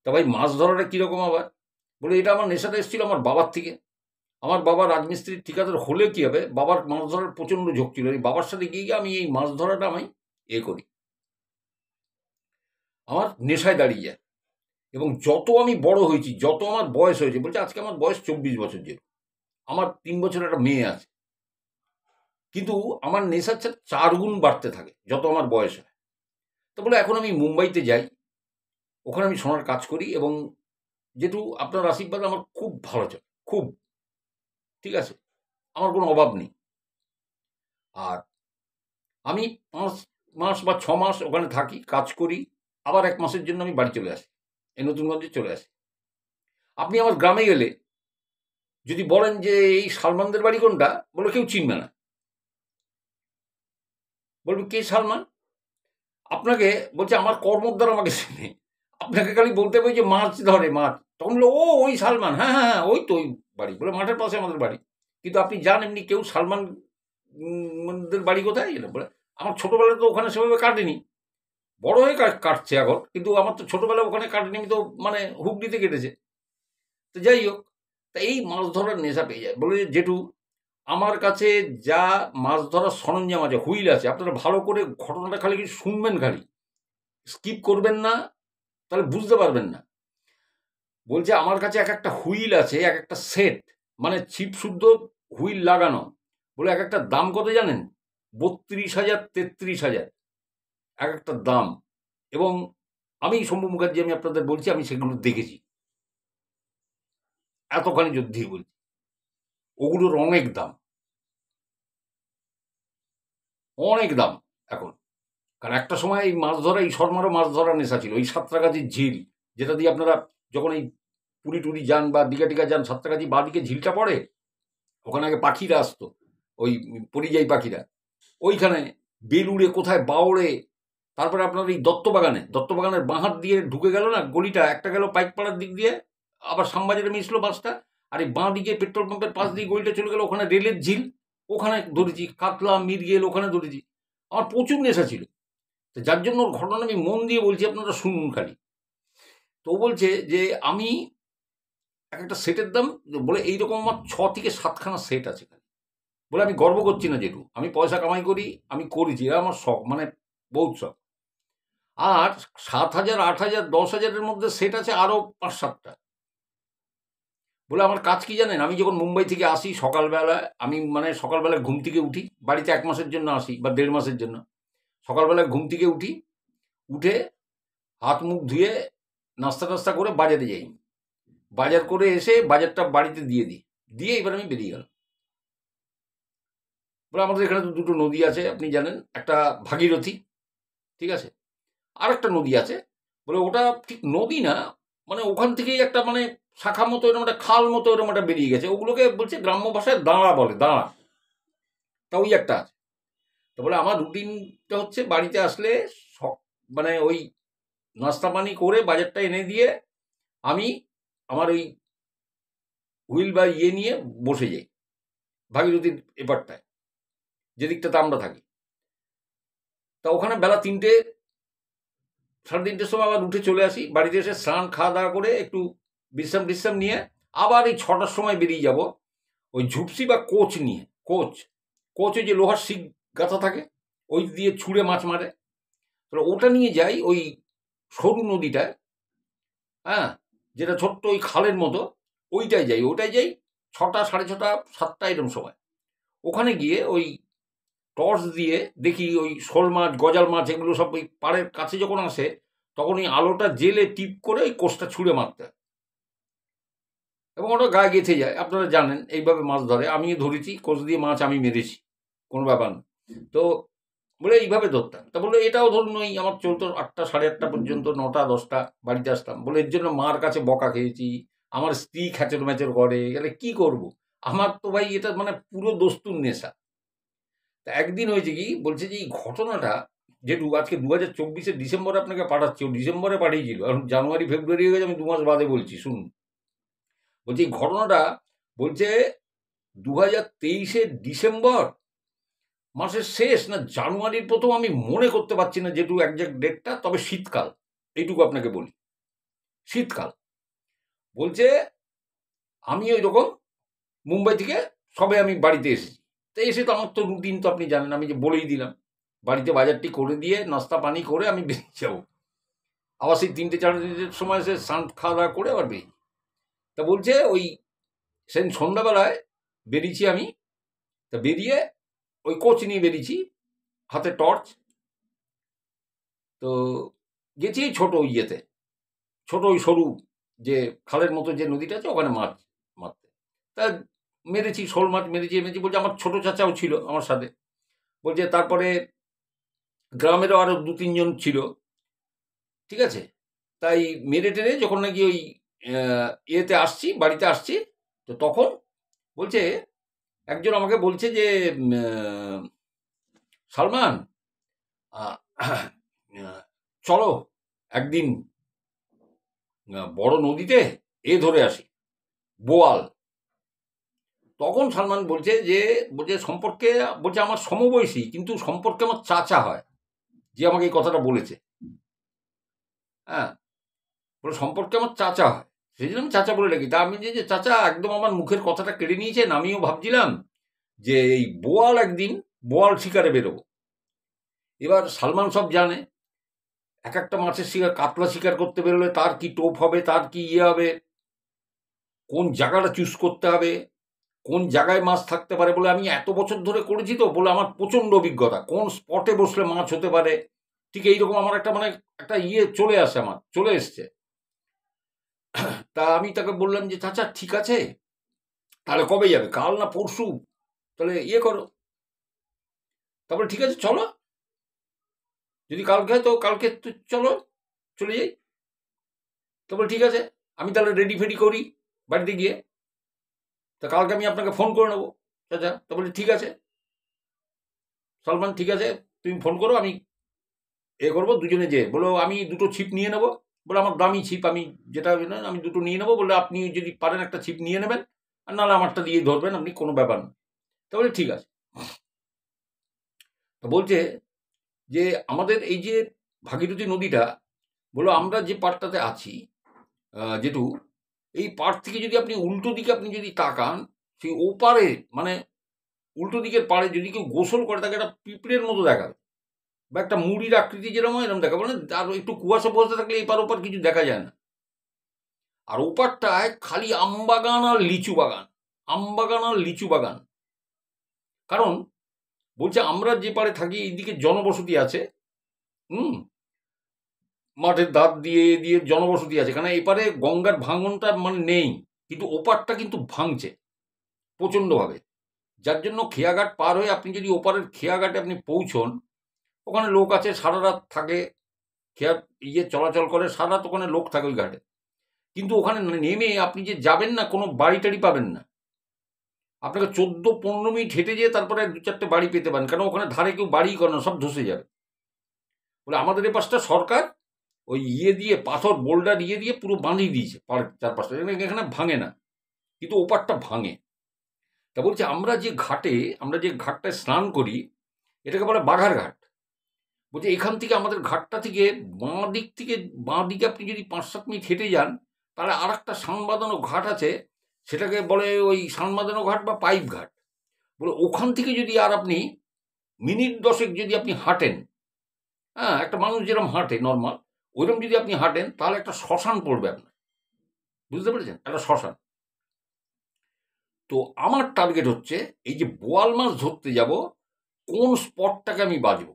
তা ভাই মাছ ধরাটা কীরকম আবার? বলে এটা আমার নেশাটা এসেছিল আমার বাবার থেকে। আমার বাবা রাজমিস্ত্রির ঠিকাদার হলে কী হবে, বাবার মাছ ধরার প্রচণ্ড ঝোঁক ছিল। এই বাবার সাথে গিয়ে গিয়ে আমি এই মাছ ধরাটা আমি করি, আমার নেশায় দাঁড়িয়ে যায়। এবং যত আমি বড় হয়েছি, যত আমার বয়স হয়েছে, বলছে আজকে আমার বয়স 24 বছর, যে আমার 3 বছর একটা মেয়ে আছে, কিন্তু আমার নেশার 4 গুণ বাড়তে থাকে যত আমার বয়স হয়। তো বলে এখন আমি মুম্বাইতে যাই, ওখানে আমি সোনার কাজ করি, এবং যেটু আপনার আশীর্বাদ আমার খুব ভালো চলে, খুব, ঠিক আছে, আমার কোনো অভাব নেই। আর আমি 5 মাস বা 6 মাস ওখানে থাকি, কাজ করি, আবার 1 মাসের জন্য আমি বাড়ি চলে আসি, এই নতুনগঞ্জে চলে আসি। আপনি আমার গ্রামে গেলে যদি বলেন যে এই সালমানদের বাড়ি কোনটা, বলে কেউ চিনবে না, বলবে কে সালমান? আপনাকে বলছে আমার কর্মদ্বার আমাকে চেনে, আপনাকে খালি বলতে হবে যে মাছ ধরে, মাছ, তখন বললো ও ওই সালমান, হ্যাঁ হ্যাঁ হ্যাঁ ওই তো ওই বাড়ি, বলে মাঠের পাশে আমাদের বাড়ি। কিন্তু আপনি জান এমনি কেউ সালমান দের বাড়ি কোথায়? এলো বলে আমার ছোটোবেলা তো ওখানে সেভাবে কাটেনি, বড় হয়ে কাটছে এখন, কিন্তু আমার তো ছোটোবেলা ওখানে কাটেনি, আমি তো মানে হুগলিতে কেটেছে। তো যাই হোক, তা এই মাছ ধরার নেশা পেয়ে যায়। বলে জেঠু আমার কাছে যা মাছ ধরার সরঞ্জাম আছে, হুইল আছে, আপনারা ভালো করে ঘটনাটা খালি শুনবেন, খালি স্কিপ করবেন না, তাহলে বুঝতে পারবেন না। বলছে আমার কাছে এক একটা হুইল আছে, এক একটা সেট, মানে ছিপ শুদ্ধ হুইল লাগানো। বলে এক একটা দাম কত জানেন? 32,000 33,000 এক একটা দাম। এবং আমি শম্ভু মুখার্জি, আমি আপনাদের বলছি, আমি সেগুলো দেখেছি, এতখানি যুদ্ধি বলছি, ওগুলোর অনেক দাম, অনেক দাম এখন। কারণ একটা সময় এই মাছ ধরা, এই শর্মারও মাছ ধরার নেশা ছিল। ওই সাঁতরাগাছির ঝিল, যেটা দিয়ে আপনারা যখন এই পুরী টুরি যান বা দীঘা টিঘা যান, সাঁতরাগাছি বাঁদিকে ঝিলটা পড়ে, ওখানে আগে পাখিরা আসতো, ওই পরিযায়ী পাখিরা, ওইখানে বেলুড়ে কোথায় বাওড়ে, তারপরে আপনার এই দত্তবাগানের বাঁহাত দিয়ে ঢুকে গেল না গলিটা, একটা গেল পাইকপাড়ার দিক দিয়ে, আবার শ্যামবাজারে মিশলো বাসটা, আর এই বাঁ দিকে পেট্রোল পাম্পের পাশ দিয়ে গলিটা চলে গেল, ওখানে রেলের ঝিল, ওখানে ধরেছি কাতলা, মিরগেল, ওখানে ধরেছি। আমার প্রচুর নেশা ছিল। তো যার জন্য ওর ঘটনা আমি মন দিয়ে বলছি, আপনারা শুনুন খালি। তো বলছে যে আমি এক একটা সেটের দাম, বলে এইরকম আমার 6 থেকে 7খানা সেট আছে। বলে আমি গর্ব করছি না জেঠু, আমি পয়সা কামাই করি, আমি করেছি, এরা আমার শখ, মানে বহুত শখ। আর 7,000 8,000 10,000-এর মধ্যে সেট আছে আরও 5-7টা। বলে আমার কাজ কি জানেন? আমি যখন মুম্বাই থেকে আসি সকালবেলায়, আমি মানে সকালবেলায় ঘুম থেকে উঠি, বাড়িতে 1 মাসের জন্য আসি বা 1.5 মাসের জন্য। সকালবেলায় ঘুম থেকে উঠি, উঠে হাত মুখ ধুয়ে নাস্তা টাস্তা করে বাজারে যাই, বাজার করে এসে বাজারটা বাড়িতে দিয়ে দিই, দিয়ে এবার আমি বেরিয়ে গেলাম। বলে আমাদের এখানে তো 2টো নদী আছে, আপনি জানেন, একটা ভাগীরথী, ঠিক আছে, আর একটা নদী আছে। বলে ওটা ঠিক নদী না, মানে ওখান থেকেই একটা মানে শাখা মতো এরকম একটা খাল মতো এরকম একটা বেরিয়ে গেছে, ওগুলোকে বলছে গ্রাম্য ভাষায় দাঁড়া বলে, দাঁড়া। তা ওই একটা আছে। তো বলে আমার রুটিনটা হচ্ছে বাড়িতে আসলে মানে ওই নাস্তা পানি করে বাজারটা এনে দিয়ে আমি আমার ওই হুইল বা নিয়ে বসে যাই ভাগীরথীর এপারটায়, যেদিকটাতে আমরা থাকি। তা ওখানে বেলা 3টে 3:30-র সময় আবার উঠে চলে আসি, বাড়িতে এসে স্নান খাওয়া দাওয়া করে একটু বিশ্রাম টিশ্রাম নিয়ে আবার এই 6টার সময় বেরিয়ে যাব ওই ঝুপসি বা কোচ নিয়ে। কোচ ওই যে লোহার শিক গাঁথা থাকে, ওই দিয়ে ছুঁড়ে মাছ মারে, তাহলে ওটা নিয়ে যাই ওই সরু নদীটায়, হ্যাঁ, যেটা ছোট্ট ওই খালের মতো, ওইটাই যাই 6টা 6:30 7টা এরকম সময়। ওখানে গিয়ে ওই টর্চ দিয়ে দেখি ওই শোল মাছ, গজাল মাছ, এগুলো সব ওই পাড়ের কাছে যখন আসে, তখন ওই আলোটা জেলে টিপ করে ওই কোষটা ছুঁড়ে মারতে হয়, এবং ওটা গায়ে গেঁথে যায়। আপনারা জানেন এইভাবে মাছ ধরে, আমিও ধরেছি, কোষ দিয়ে মাছ আমি মেরেছি, কোনো ব্যাপার না। তো বলে এইভাবে ধরতাম। তা বললো এটাও ধরুন ওই আমার চলতো 8টা, 8:30 পর্যন্ত, 9টা, 10টা বাড়িতে আসতাম। বলে এর জন্য মার কাছে বকা খেয়েছি, আমার স্ত্রী খ্যাচর ম্যাচর করে, গেলে কি করব? আমার তো ভাই এটা মানে পুরো দস্তুর নেশা। তা একদিন হয়েছে কি, বলছে যে এই ঘটনাটা যেটু আজকে 2024 ডিসেম্বরে আপনাকে পাঠাচ্ছি, ও ডিসেম্বরে পাঠিয়েছিল, এখন জানুয়ারি ফেব্রুয়ারি হয়ে গেছে, আমি 2 মাস বাদে বলছি, শুনুন। বলছি এই ঘটনাটা, বলছে 2023 ডিসেম্বর মাসের শেষ না জানুয়ারির প্রথম, আমি মনে করতে পারছি না যেটু একজ্যাক্ট ডেটটা, তবে শীতকাল, এইটুকু আপনাকে বলি, শীতকাল। বলছে আমি ওই রকম মুম্বাই থেকে সবে আমি বাড়িতে এসেছি। তো এসে তো আমার তো রুটিন তো আপনি জানেন, আমি যে বলেই দিলাম, বাড়িতে বাজারটি করে দিয়ে নাস্তা পানি করে আমি বেরিয়ে যাবো। আবার সেই 3টে 4টের সময় এসে স্নান খাওয়া দাওয়া করে আবার বেরিয়ে। তা বলছে ওই সেদিন সন্ধ্যাবেলায় বেরিয়েছি আমি। তা বেরিয়ে ওই কোচ নিয়ে বেরিয়েছি, হাতে টর্চ। তো গেছি ছোট ইয়েতে, ছোট ওই সরু যে খালের মতো যে নদীটা আছে, ওখানে মাছ মারতে। তা মেরেছি, শোল মাছ মেরেছি মেরেছি। বলছে আমার ছোট চাচাও ছিল আমার সাথে। বলছে তারপরে গ্রামেরও আরও 2-3 জন ছিল, ঠিক আছে। তাই মেরে টেরে যখন নাকি ওই ইয়েতে আসছি, বাড়িতে আসছি, তো তখন বলছে একজন আমাকে বলছে যে সালমান, আহ, চলো একদিন বড় নদীতে ধরে আসি, বোয়াল। তখন সালমান বলছে যে, বলছে সম্পর্কে, বলছে আমার সমবয়সী, কিন্তু সম্পর্কে আমার চাচা হয়, যে আমাকে এই কথাটা বলেছে। হ্যাঁ, বলে সম্পর্কে আমার চাচা হয়, সেই জন্য আমি চাচা বলে রাখি। তা আমি যে চাচা একদম আমার মুখের কথাটা কেড়ে নিয়েছেন। আমিও ভাবছিলাম যে এই বোয়াল একদিন বোয়াল শিকারে বেরোবো। এবার সালমান সব জানে, এক একটা মাছের শিকার, কাতলা শিকার করতে বেরোলে তার কি টোপ হবে, তার কি ইয়ে হবে, কোন জায়গাটা চুজ করতে হবে, কোন জায়গায় মাছ থাকতে পারে। বলে আমি এত বছর ধরে করেছি তো, বলে আমার প্রচণ্ড অভিজ্ঞতা, কোন স্পটে বসলে মাছ হতে পারে। ঠিক এইরকম আমার একটা মানে একটা ইয়ে চলে আসে, আমার চলে এসছে। তা আমি তাকে বললাম যে চাচা ঠিক আছে, তাহলে কবে যাবে, কাল না পরশু, তাহলে ইয়ে করো। তারপরে ঠিক আছে চলো, যদি কালকে হয় তো কালকে তো চলো, চলে যাই। তারপরে ঠিক আছে, আমি তাহলে রেডি ফেডি করি বাড়িতে গিয়ে, তা কালকে আমি আপনাকে ফোন করে নেবো চাচা। তা বলি ঠিক আছে সালমান, ঠিক আছে তুমি ফোন করো, আমি করবো, দুজনে যে বলো আমি 2টো ছিপ নিয়ে নেবো। বলে আমার দামি ছিপ, আমি যেটা আমি 2টো নিয়ে নেবো। বলে আপনি যদি পারেন একটা ছিপ নিয়ে নেবেন, আর নাহলে আমারটা দিয়ে ধরবেন আপনি, কোনো ব্যাপার না। তাহলে ঠিক আছে। তা বলছে যে আমাদের এই যে ভাগীরথী নদীটা, বলো আমরা যে পাড়টাতে আছি, যেটু এই পাড় থেকে যদি আপনি উল্টো দিকে আপনি যদি তাকান, সেই ওপারে মানে উল্টো দিকের পাড়ে যদি কেউ গোসল করে, তাকে একটা পিঁপড়ের মতো দেখাবে, বা একটা মুড়ির আকৃতি যেরকম হয় এরকম দেখাবে, মানে আর একটু কুয়াশা বসতে থাকলে এপার ওপার কিছু দেখা যায় না। আর ওপারটায় খালি আমবাগান আর লিচু বাগান, আমবাগান আর লিচু বাগান। কারণ বলছে আমরা যে পাড়ে থাকি এইদিকে জনবসতি আছে, হুম, মাঠের ধার দিয়ে দিয়ে জনবসতি আছে, কারণ এপারে গঙ্গার ভাঙনটা মানে নেই, কিন্তু ওপারটা কিন্তু ভাঙছে প্রচণ্ডভাবে। যার জন্য খেয়াঘাট পার হয়ে আপনি যদি ওপারের খেয়াঘাটে আপনি পৌঁছন, ওখানে লোক আছে, সারা রাত থাকে, খেয়া চলাচল করে, সারা রাত ওখানে লোক থাকে ওই ঘাটে। কিন্তু ওখানে নেমে আপনি যে যাবেন না, কোনো বাড়ি টাড়ি পাবেন না। আপনাকে 14-15 মিনিট হেঁটে যেয়ে তারপরে 2-4টে বাড়ি পেতে পারেন, কারণ ওখানে ধারে কেউ বাড়িই করে না, সব ধসে যাবে। বলে আমাদের এ পাশটা সরকার ওই দিয়ে পাথর বোল্ডার দিয়ে পুরো বাঁধিয়ে দিয়েছে চারপাশটা, এখানে ভাঙে না, কিন্তু ওপারটা ভাঙে। তা বলছে আমরা যে ঘাটটায় স্নান করি, এটাকে বলে বাঘার ঘাট। বলছে এখান থেকে আমাদের ঘাটটা থেকে বাঁ দিকে আপনি যদি 5-7 মিনিট হেঁটে যান, তাহলে আর একটা সান বাঁধানো ঘাট আছে, সেটাকে বলে ওই সান বাঁধানো ঘাট বা পাইপ ঘাট। বলে ওখান থেকে যদি আর আপনি মিনিট 10 যদি আপনি হাঁটেন, হ্যাঁ, একটা মানুষ যেরকম হাঁটে নর্মাল, ওইরকম যদি আপনি হাঁটেন, তাহলে একটা শ্মশান পড়বে আপনার, বুঝতে পেরেছেন, একটা শ্মশান। তো আমার টার্গেট হচ্ছে এই যে বোয়াল মাছ ধরতে যাব, কোন স্পটটাকে আমি বাজবো।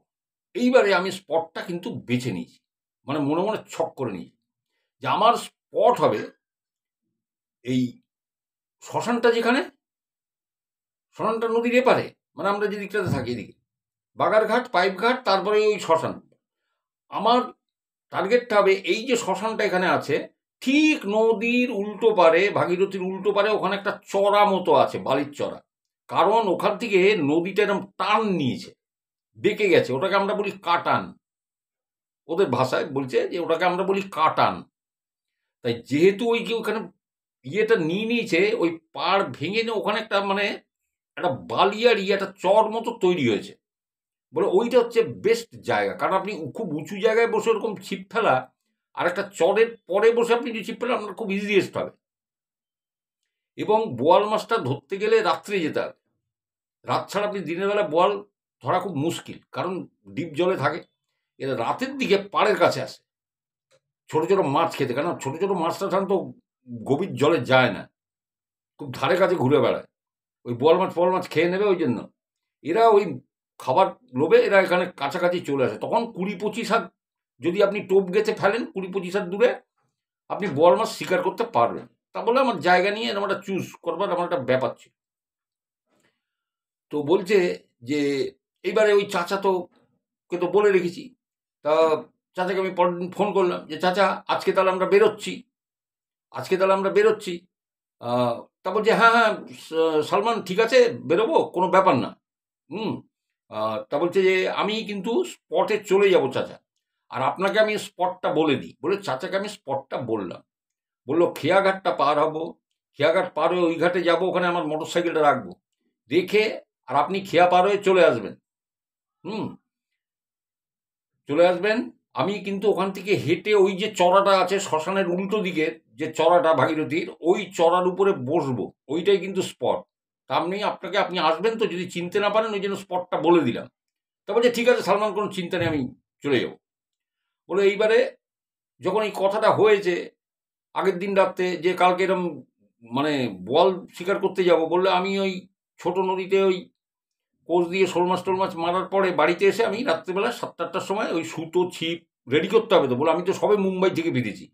এইবারে আমি স্পটটা কিন্তু বেছে নিয়েছি, মানে মনে মনে ছক করে নিয়েছি যে আমার স্পট হবে এই শ্মশানটা, যেখানে শ্মশানটা নদীর এপারে, মানে আমরা যে দিকটাতে থাকি এদিকে, বাগারঘাট, পাইপঘাট, তারপরে ওই শ্মশান। আমার টার্গেটটা হবে এই যে শ্মশানটা এখানে আছে, ঠিক নদীর উল্টো পারে, ভাগীরথীর উল্টো পারে ওখানে একটা চড়া মতো আছে, বালির চড়া। কারণ ওখান থেকে নদীটা এরকম টান নিয়েছে, বেঁকে গেছে, ওটাকে আমরা বলি কাটান। ওদের ভাষায় বলছে যে ওটাকে আমরা বলি কাটান। তাই যেহেতু ওই কি ওখানে ইয়েটা নিয়ে নিয়েছে, ওই পাড় ভেঙে নিয়ে ওখানে একটা মানে একটা বালিয়ার একটা চর মতো তৈরি হয়েছে। বলে ওইটা হচ্ছে বেস্ট জায়গা, কারণ আপনি খুব উঁচু জায়গায় বসে ওরকম ছিপ ফেলা আর একটা চরের পরে বসে আপনি যে ছিপ ফেলা আপনার খুব ইজিয়েস্ট হবে। এবং বোয়াল মাছটা ধরতে গেলে রাত্রে যেতে হবে, রাত ছাড়া আপনি দিনের বেলা বোয়াল ধরা খুব মুশকিল, কারণ ডিপ জলে থাকে। এরা রাতের দিকে পাড়ের কাছে আসে ছোট ছোট মাছ খেতে, কারণ ছোট ছোট মাছটা সাধারণত গভীর জলে যায় না, খুব ধারে কাছে ঘুরে বেড়ায়। ওই বোয়াল মাছ খেয়ে নেবে, ওই জন্য এরা ওই খাবার লোভে এরা এখানে কাছাকাছি চলে আসে। তখন 20-25 হাত যদি আপনি টোপ গেছে ফেলেন, 20-25 হাত দূরে আপনি বোয়াল মাছ শিকার করতে পারবেন। তা বলে আমার জায়গা নিয়ে এরকম একটা চুজ করবার আমার একটা ব্যাপার ছিল। তো বলছে যে এইবারে ওই চাচা তো কে তো বলে রেখেছি, তা চাচাকে আমি পরের দিন ফোন করলাম যে চাচা আজকে তাহলে আমরা বেরোচ্ছি। তা বলছে হ্যাঁ হ্যাঁ সালমান ঠিক আছে, বেরোবো, কোনো ব্যাপার না। হুম। তা বলছে যে আমি কিন্তু স্পটে চলে যাব চাচা, আর আপনাকে আমি স্পটটা বলে দিই। বলে চাচাকে আমি স্পটটা বললাম। বললো খেয়াঘাটটা পার হবো, খেয়াঘাট পার হয়ে ওই ঘাটে যাবো, ওখানে আমার মোটর সাইকেলটা রাখবো, রেখে আর আপনি খেয়া পার হয়ে চলে আসবেন। চলে আসবেন। আমি কিন্তু ওখান থেকে হেঁটে ওই যে চড়াটা আছে শ্মশানের উল্টো দিকে, যে চড়াটা ভাগীরথীর, ওই চড়ার উপরে বসবো, ওইটাই কিন্তু স্পট। তা আপনি আসবেন তো, যদি চিনতে না পারেন ওই জন্য স্পটটা বলে দিলাম। তা বলছে ঠিক আছে সালমান, কোনো চিন্তা নেই, আমি চলে যাব। বলে এইবারে যখন এই কথাটা হয়েছে আগের দিন রাত্রে যে কালকে এরম মানে বোয়াল শিকার করতে যাব, বললে আমি ওই ছোট নদীতে ওই কোচ দিয়ে শোল মাছ মারার পরে বাড়িতে এসে আমি রাত্রেবেলা 7-8টার সময় ওই সুতো ছিপ রেডি করতে হবে। তো বলে আমি তো সবে মুম্বাই থেকে ফিরেছি,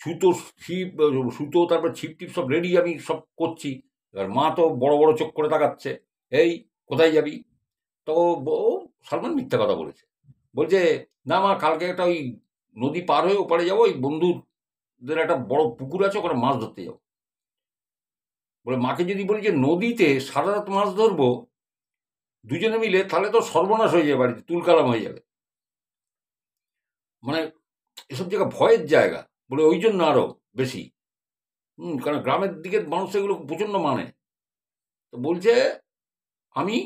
সুতো তারপর ছিপ টিপ সব রেডি আমি সব করছি। এবার মা তো বড় বড় চোখ করে তাকাচ্ছে, এই কোথায় যাবি? তো সালমান মিথ্যা কথা বলেছে। বলছে না মা, কালকে একটা ওই নদী পার হয়ে ওপারে যাবো, ওই বন্ধুদের একটা বড় পুকুর আছে, ওখানে মাছ ধরতে যাবো। বলে মাকে যদি বলি যে নদীতে সারা রাত মাছ ধরবো দুজনে মিলে, তাহলে তো সর্বনাশ হয়ে যাবে, বাড়িতে তুলকালাম হয়ে যাবে। মানে এসব জায়গা ভয়ের জায়গা, বলে ওই জন্য আরো বেশি। কারণ গ্রামের দিকের মানুষ এগুলো প্রচন্ড মানে। তো বলছে আমি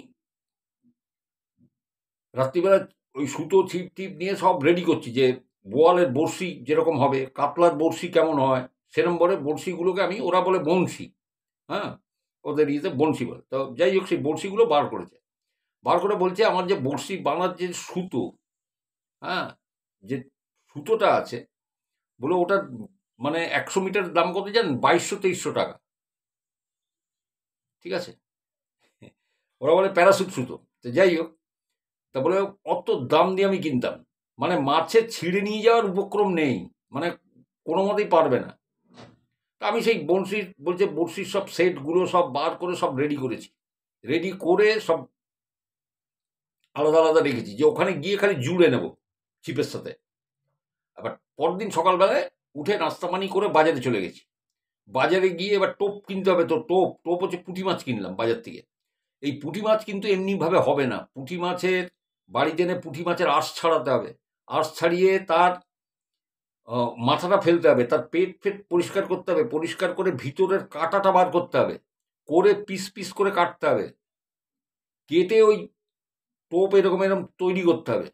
রাত্রিবেলা ওই সুতো ছিপ টিপ নিয়ে সব রেডি করছি, যে বোয়ালের বড়শি যেরকম হবে, কাতলার বড়শি কেমন হয় সেরকম বলে বড়শিগুলোকে আমি, ওরা বলে বংশী, হ্যাঁ ওদের ইয়েতে বংশী বলে। তো যাই হোক, সেই বড়শিগুলো বার করেছে, বার করে বলছে আমার যে বড়শি বানার যে সুতো, হ্যাঁ যে সুতোটা আছে, বলে ওটার মানে 100 মিটার দাম কত জানেন? 2200-2300 টাকা। ঠিক আছে, ওরা বলে প্যারাসুট সুতো। তো যাই হোক, তা বলে অত দাম দিয়ে আমি কিনতাম, মানে মাছের ছিঁড়ে নিয়ে যাওয়ার উপক্রম নেই, মানে কোনো মতেই পারবে না। তা আমি সেই বড়শির সব সেটগুলো সব বার করে সব রেডি করেছি, রেডি করে সব আলাদা আলাদা রেখেছি, যে ওখানে গিয়ে খালি জুড়ে নেব ছিপের সাথে। আবার পরদিন সকালবেলায় উঠে নাস্তা পানি করে বাজারে চলে গেছি। বাজারে গিয়ে এবার টোপ কিনতে হবে, তো টোপ হচ্ছে পুঁটি মাছ কিনলাম বাজার থেকে। এই পুঁটি মাছ কিন্তু এমনিভাবে হবে না, পুঁটি মাছের বাড়িতে এনে পুঁটি মাছের আঁশ ছাড়াতে হবে, আঁশ ছাড়িয়ে তার মাথাটা ফেলতে হবে, তার পেট ফেট পরিষ্কার করতে হবে, পরিষ্কার করে ভিতরের কাঁটাটা বার করতে হবে, করে পিস পিস করে কাটতে হবে, কেটে ওই টোপ এরকম এরকম তৈরি করতে হবে,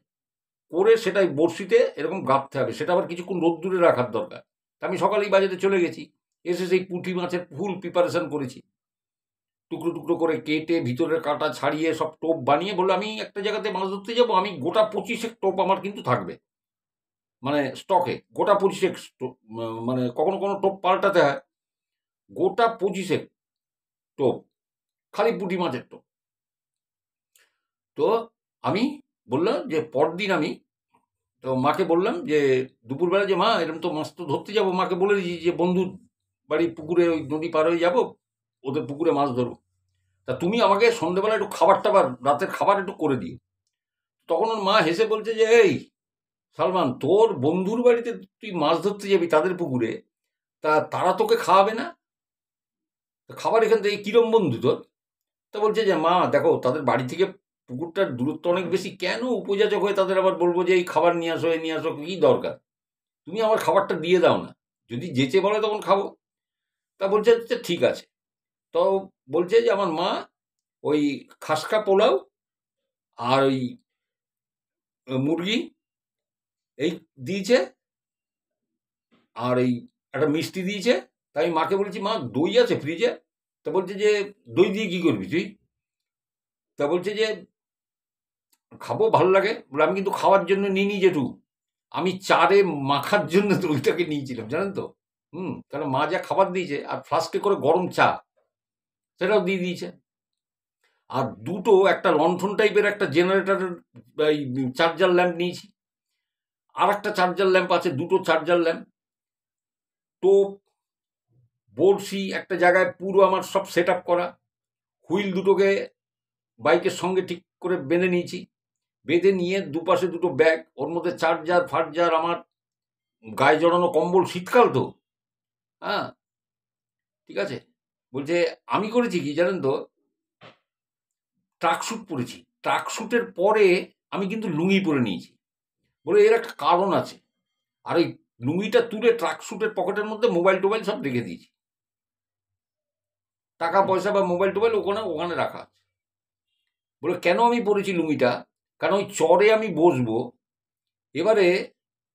করে সেটাই বড়শিতে এরকম গাঁথতে হবে, সেটা আবার কিছুক্ষণ রোদ্দুরে রাখার দরকার। তা আমি সকালেই বাজারে চলে গেছি, এসে সেই পুঁটি মাছের ফুল প্রিপারেশন করেছি, টুকরো টুকরো করে কেটে ভিতরের কাঁটা ছাড়িয়ে সব টোপ বানিয়ে। বললো আমি একটা জায়গাতে মাছ ধরতে যাবো, আমি গোটা 25 টোপ আমার কিন্তু থাকবে, মানে স্টকে গোটা 25 মানে কখনো কোনো টোপ পাল্টাতে হয়, গোটা 25 টোপ খালি পুঁটি মাছের টোপ। তো আমি বললাম যে পরদিন আমি তো মাকে বললাম যে দুপুরবেলা যে মা এরকম তো মাছ তো ধরতে যাবো, মাকে বলে দিয়েছি যে বন্ধুর বাড়ির পুকুরে ওই নদী পার হয়ে যাবো, ওদের পুকুরে মাছ ধরবো, তা তুমি আমাকে সন্ধ্যেবেলা একটু খাবার টাবার রাতের খাবার একটু করে দিও। তখন ওর মা হেসে বলছে যে, এই সালমান, তোর বন্ধুর বাড়িতে তুই মাছ ধরতে যাবি তাদের পুকুরে, তা তারা তোকে খাওয়াবে না? খাবার এখান থেকে কিরম বন্ধু তোর? তা বলছে যে, মা দেখো, তাদের বাড়ি থেকে পুকুরটার দূরত্ব অনেক বেশি, কেন উপযাচক হয়ে তাদের আবার বলবো যে এই খাবার নিয়ে আসো, এ নিয়ে আসো, কি দরকার? তুমি আমার খাবারটা দিয়ে দাও না, যদি যেচে বলে তখন খাবো। তা বলছে আচ্ছা ঠিক আছে। তো বলছে যে আমার মা ওই খাসকা পোলাও আর ওই মুরগি এই দিয়েছে, আর এই একটা মিষ্টি দিয়েছে। তাই আমি মাকে বলছি, মা দই আছে ফ্রিজে? তা বলছে যে, দই দিয়ে কি করবি তুই? তা বলছে যে, খাবো, ভালো লাগে। বলে আমি কিন্তু খাওয়ার জন্য নিইনি জেঠু, আমি চারে মাখার জন্য দইটাকে নিয়েছিলাম, জানেন তো। কারণ মা যা খাবার দিয়েছে, আর ফ্লাস্কে করে গরম চা সেটাও দিয়ে দিয়েছে। আর দুটো একটা লণ্ঠন টাইপের একটা জেনারেটরের এই চার্জার ল্যাম্প নিয়েছি, আর একটা চার্জার ল্যাম্প আছে, দুটো চার্জার ল্যাম্প, টোপ, বড়শি একটা জায়গায় পুরো আমার সব সেট আপ করা, হুইল দুটোকে বাইকের সঙ্গে ঠিক করে বেঁধে নিয়েছি, বেঁধে নিয়ে দুপাশে দুটো ব্যাগ, ওর মধ্যে চার্জার ফার্জার, আমার গায়ে জড়ানো কম্বল, শীতকাল তো। হ্যাঁ, ঠিক আছে। বলছে আমি করেছি কি জানেন তো, ট্রাকস্যুট পরেছি, ট্রাকস্যুটের পরে আমি কিন্তু লুঙ্গি পরে নিয়েছি। বলে এর একটা কারণ আছে, আর ওই লুঙ্গিটা তুলে ট্রাকস্যুটের পকেটের মধ্যে মোবাইল টোবাইল সব রেখে দিয়েছি, টাকা পয়সা বা মোবাইল টোবাইল ওখানে ওখানে রাখা আছে। বলে কেন আমি পরেছি লুঙ্গিটা, কারণ ওই চরে আমি বসবো, এবারে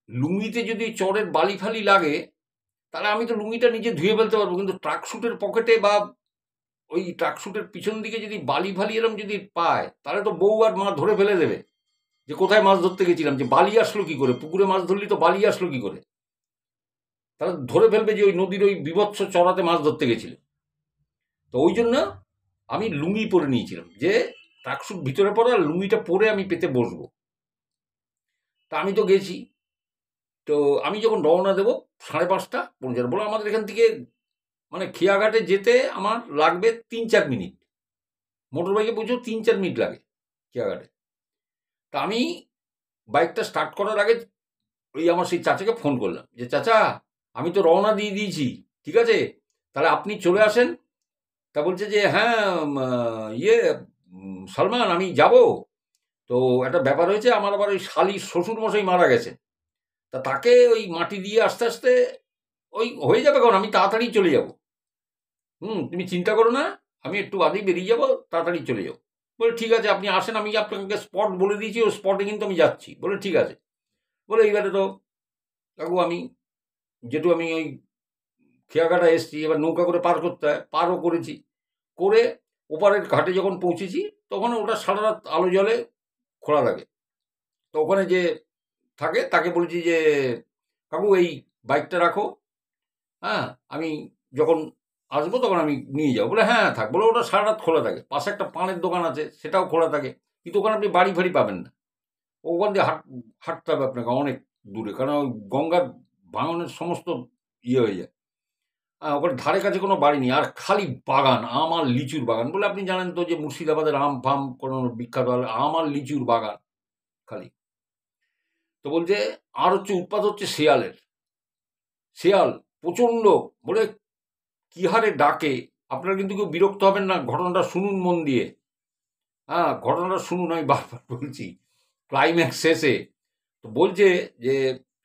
লুঙ্গিতে যদি চরের বালি ফালি লাগে, তাহলে আমি তো লুঙ্গিটা নিজে ধুয়ে ফেলতে পারবো, কিন্তু ট্রাকস্যুটের পকেটে বা ওই ট্রাকস্যুটের পিছন দিকে যদি বালি ফালি এরম যদি পায়, তাহলে তো বউ আর মা ধরে ফেলে দেবে যে কোথায় মাছ ধরতে গেছিলাম, যে বালি আসলো কি করে, পুকুরে মাছ ধরলি তো বালি আসলো কি করে, তাহলে ধরে ফেলবে যে ওই নদীর ওই বিভৎস চড়াতে মাছ ধরতে গেছিল। তো ওই জন্য আমি লুঙ্গি পরে নিয়েছিলাম, যে ট্রাকস্যুট ভিতরে পরে আর লুঙ্গিটা পরে আমি পেতে বসবো। তা আমি তো গেছি। তো আমি যখন রওনা দেবো 5:30 পৌঁছানো, বলো আমাদের এখান থেকে মানে খেয়াঘাটে যেতে আমার লাগবে 3-4 মিনিট, মোটর বাইকে পৌঁছেও 3-4 মিনিট লাগে খেয়াঘাটে। তা আমি বাইকটা স্টার্ট করার আগে ওই আমার সেই চাচাকে ফোন করলাম যে, চাচা আমি তো রওনা দিয়ে দিয়েছি, ঠিক আছে, তাহলে আপনি চলে আসেন। তা বলছে যে, হ্যাঁ সালমান আমি যাব, তো একটা ব্যাপার হয়েছে, আমার আবার ওই শালির শ্বশুর মশাই মারা গেছে, তা তাকে ওই মাটি দিয়ে আস্তে আস্তে ওই হয়ে যাবে, কারণ আমি তাড়াতাড়ি চলে যাব। তুমি চিন্তা করো না, আমি একটু বাদেই বেরিয়ে যাব, তাড়াতাড়ি চলে যাবো। বলে ঠিক আছে আপনি আসেন, আমি আপনাকে স্পট বলে দিয়েছি, ওই স্পটে কিন্তু আমি যাচ্ছি। বলে ঠিক আছে। বলে এইবারে তো কাকু আমি যেহেতু আমি ওই খেয়াঘাটা এসছি, এবার নৌকা করে পার করতে হয়, পারও করেছি, করে ওপারের ঘাটে যখন পৌঁছেছি, তখন ওটা সারা রাত আলো জলে খোলা থাকে। তো ওখানে যে থাকে তাকে বলছি যে, কাকু এই বাইকটা রাখো, হ্যাঁ আমি যখন আসবো তখন আমি নিয়ে যাবো। বলে হ্যাঁ থাক। বলে ওটা সারা রাত খোলা থাকে, পাশে একটা পানের দোকান আছে, সেটাও খোলা থাকে, কিন্তু ওখানে আপনি বাড়ি ফাড়ি পাবেন না, ওখান দিয়ে হাঁটতে হবে আপনাকে অনেক দূরে, কারণ ওই গঙ্গার ভাঙনের সমস্ত ইয়ে হয়ে যায়। ওখানে ধারে কাছে কোনো বাড়ি নেই, আর খালি বাগান, আম আর লিচুর বাগান। বলে আপনি জানেন তো যে মুর্শিদাবাদের আম ফাম কোনো বিখ্যাত, আম আর লিচুর বাগান খালি। তো বলছে আর হচ্ছে উৎপাত হচ্ছে শেয়ালের, শেয়াল প্রচণ্ড। বলে কি হারে ডাকে, আপনারা কিন্তু কেউ বিরক্ত হবেন না, ঘটনাটা শুনুন মন দিয়ে। ঘটনাটা শুনুন, আমি বারবার বলছি, ক্লাইম্যাক্স শেষে তো বলছে যে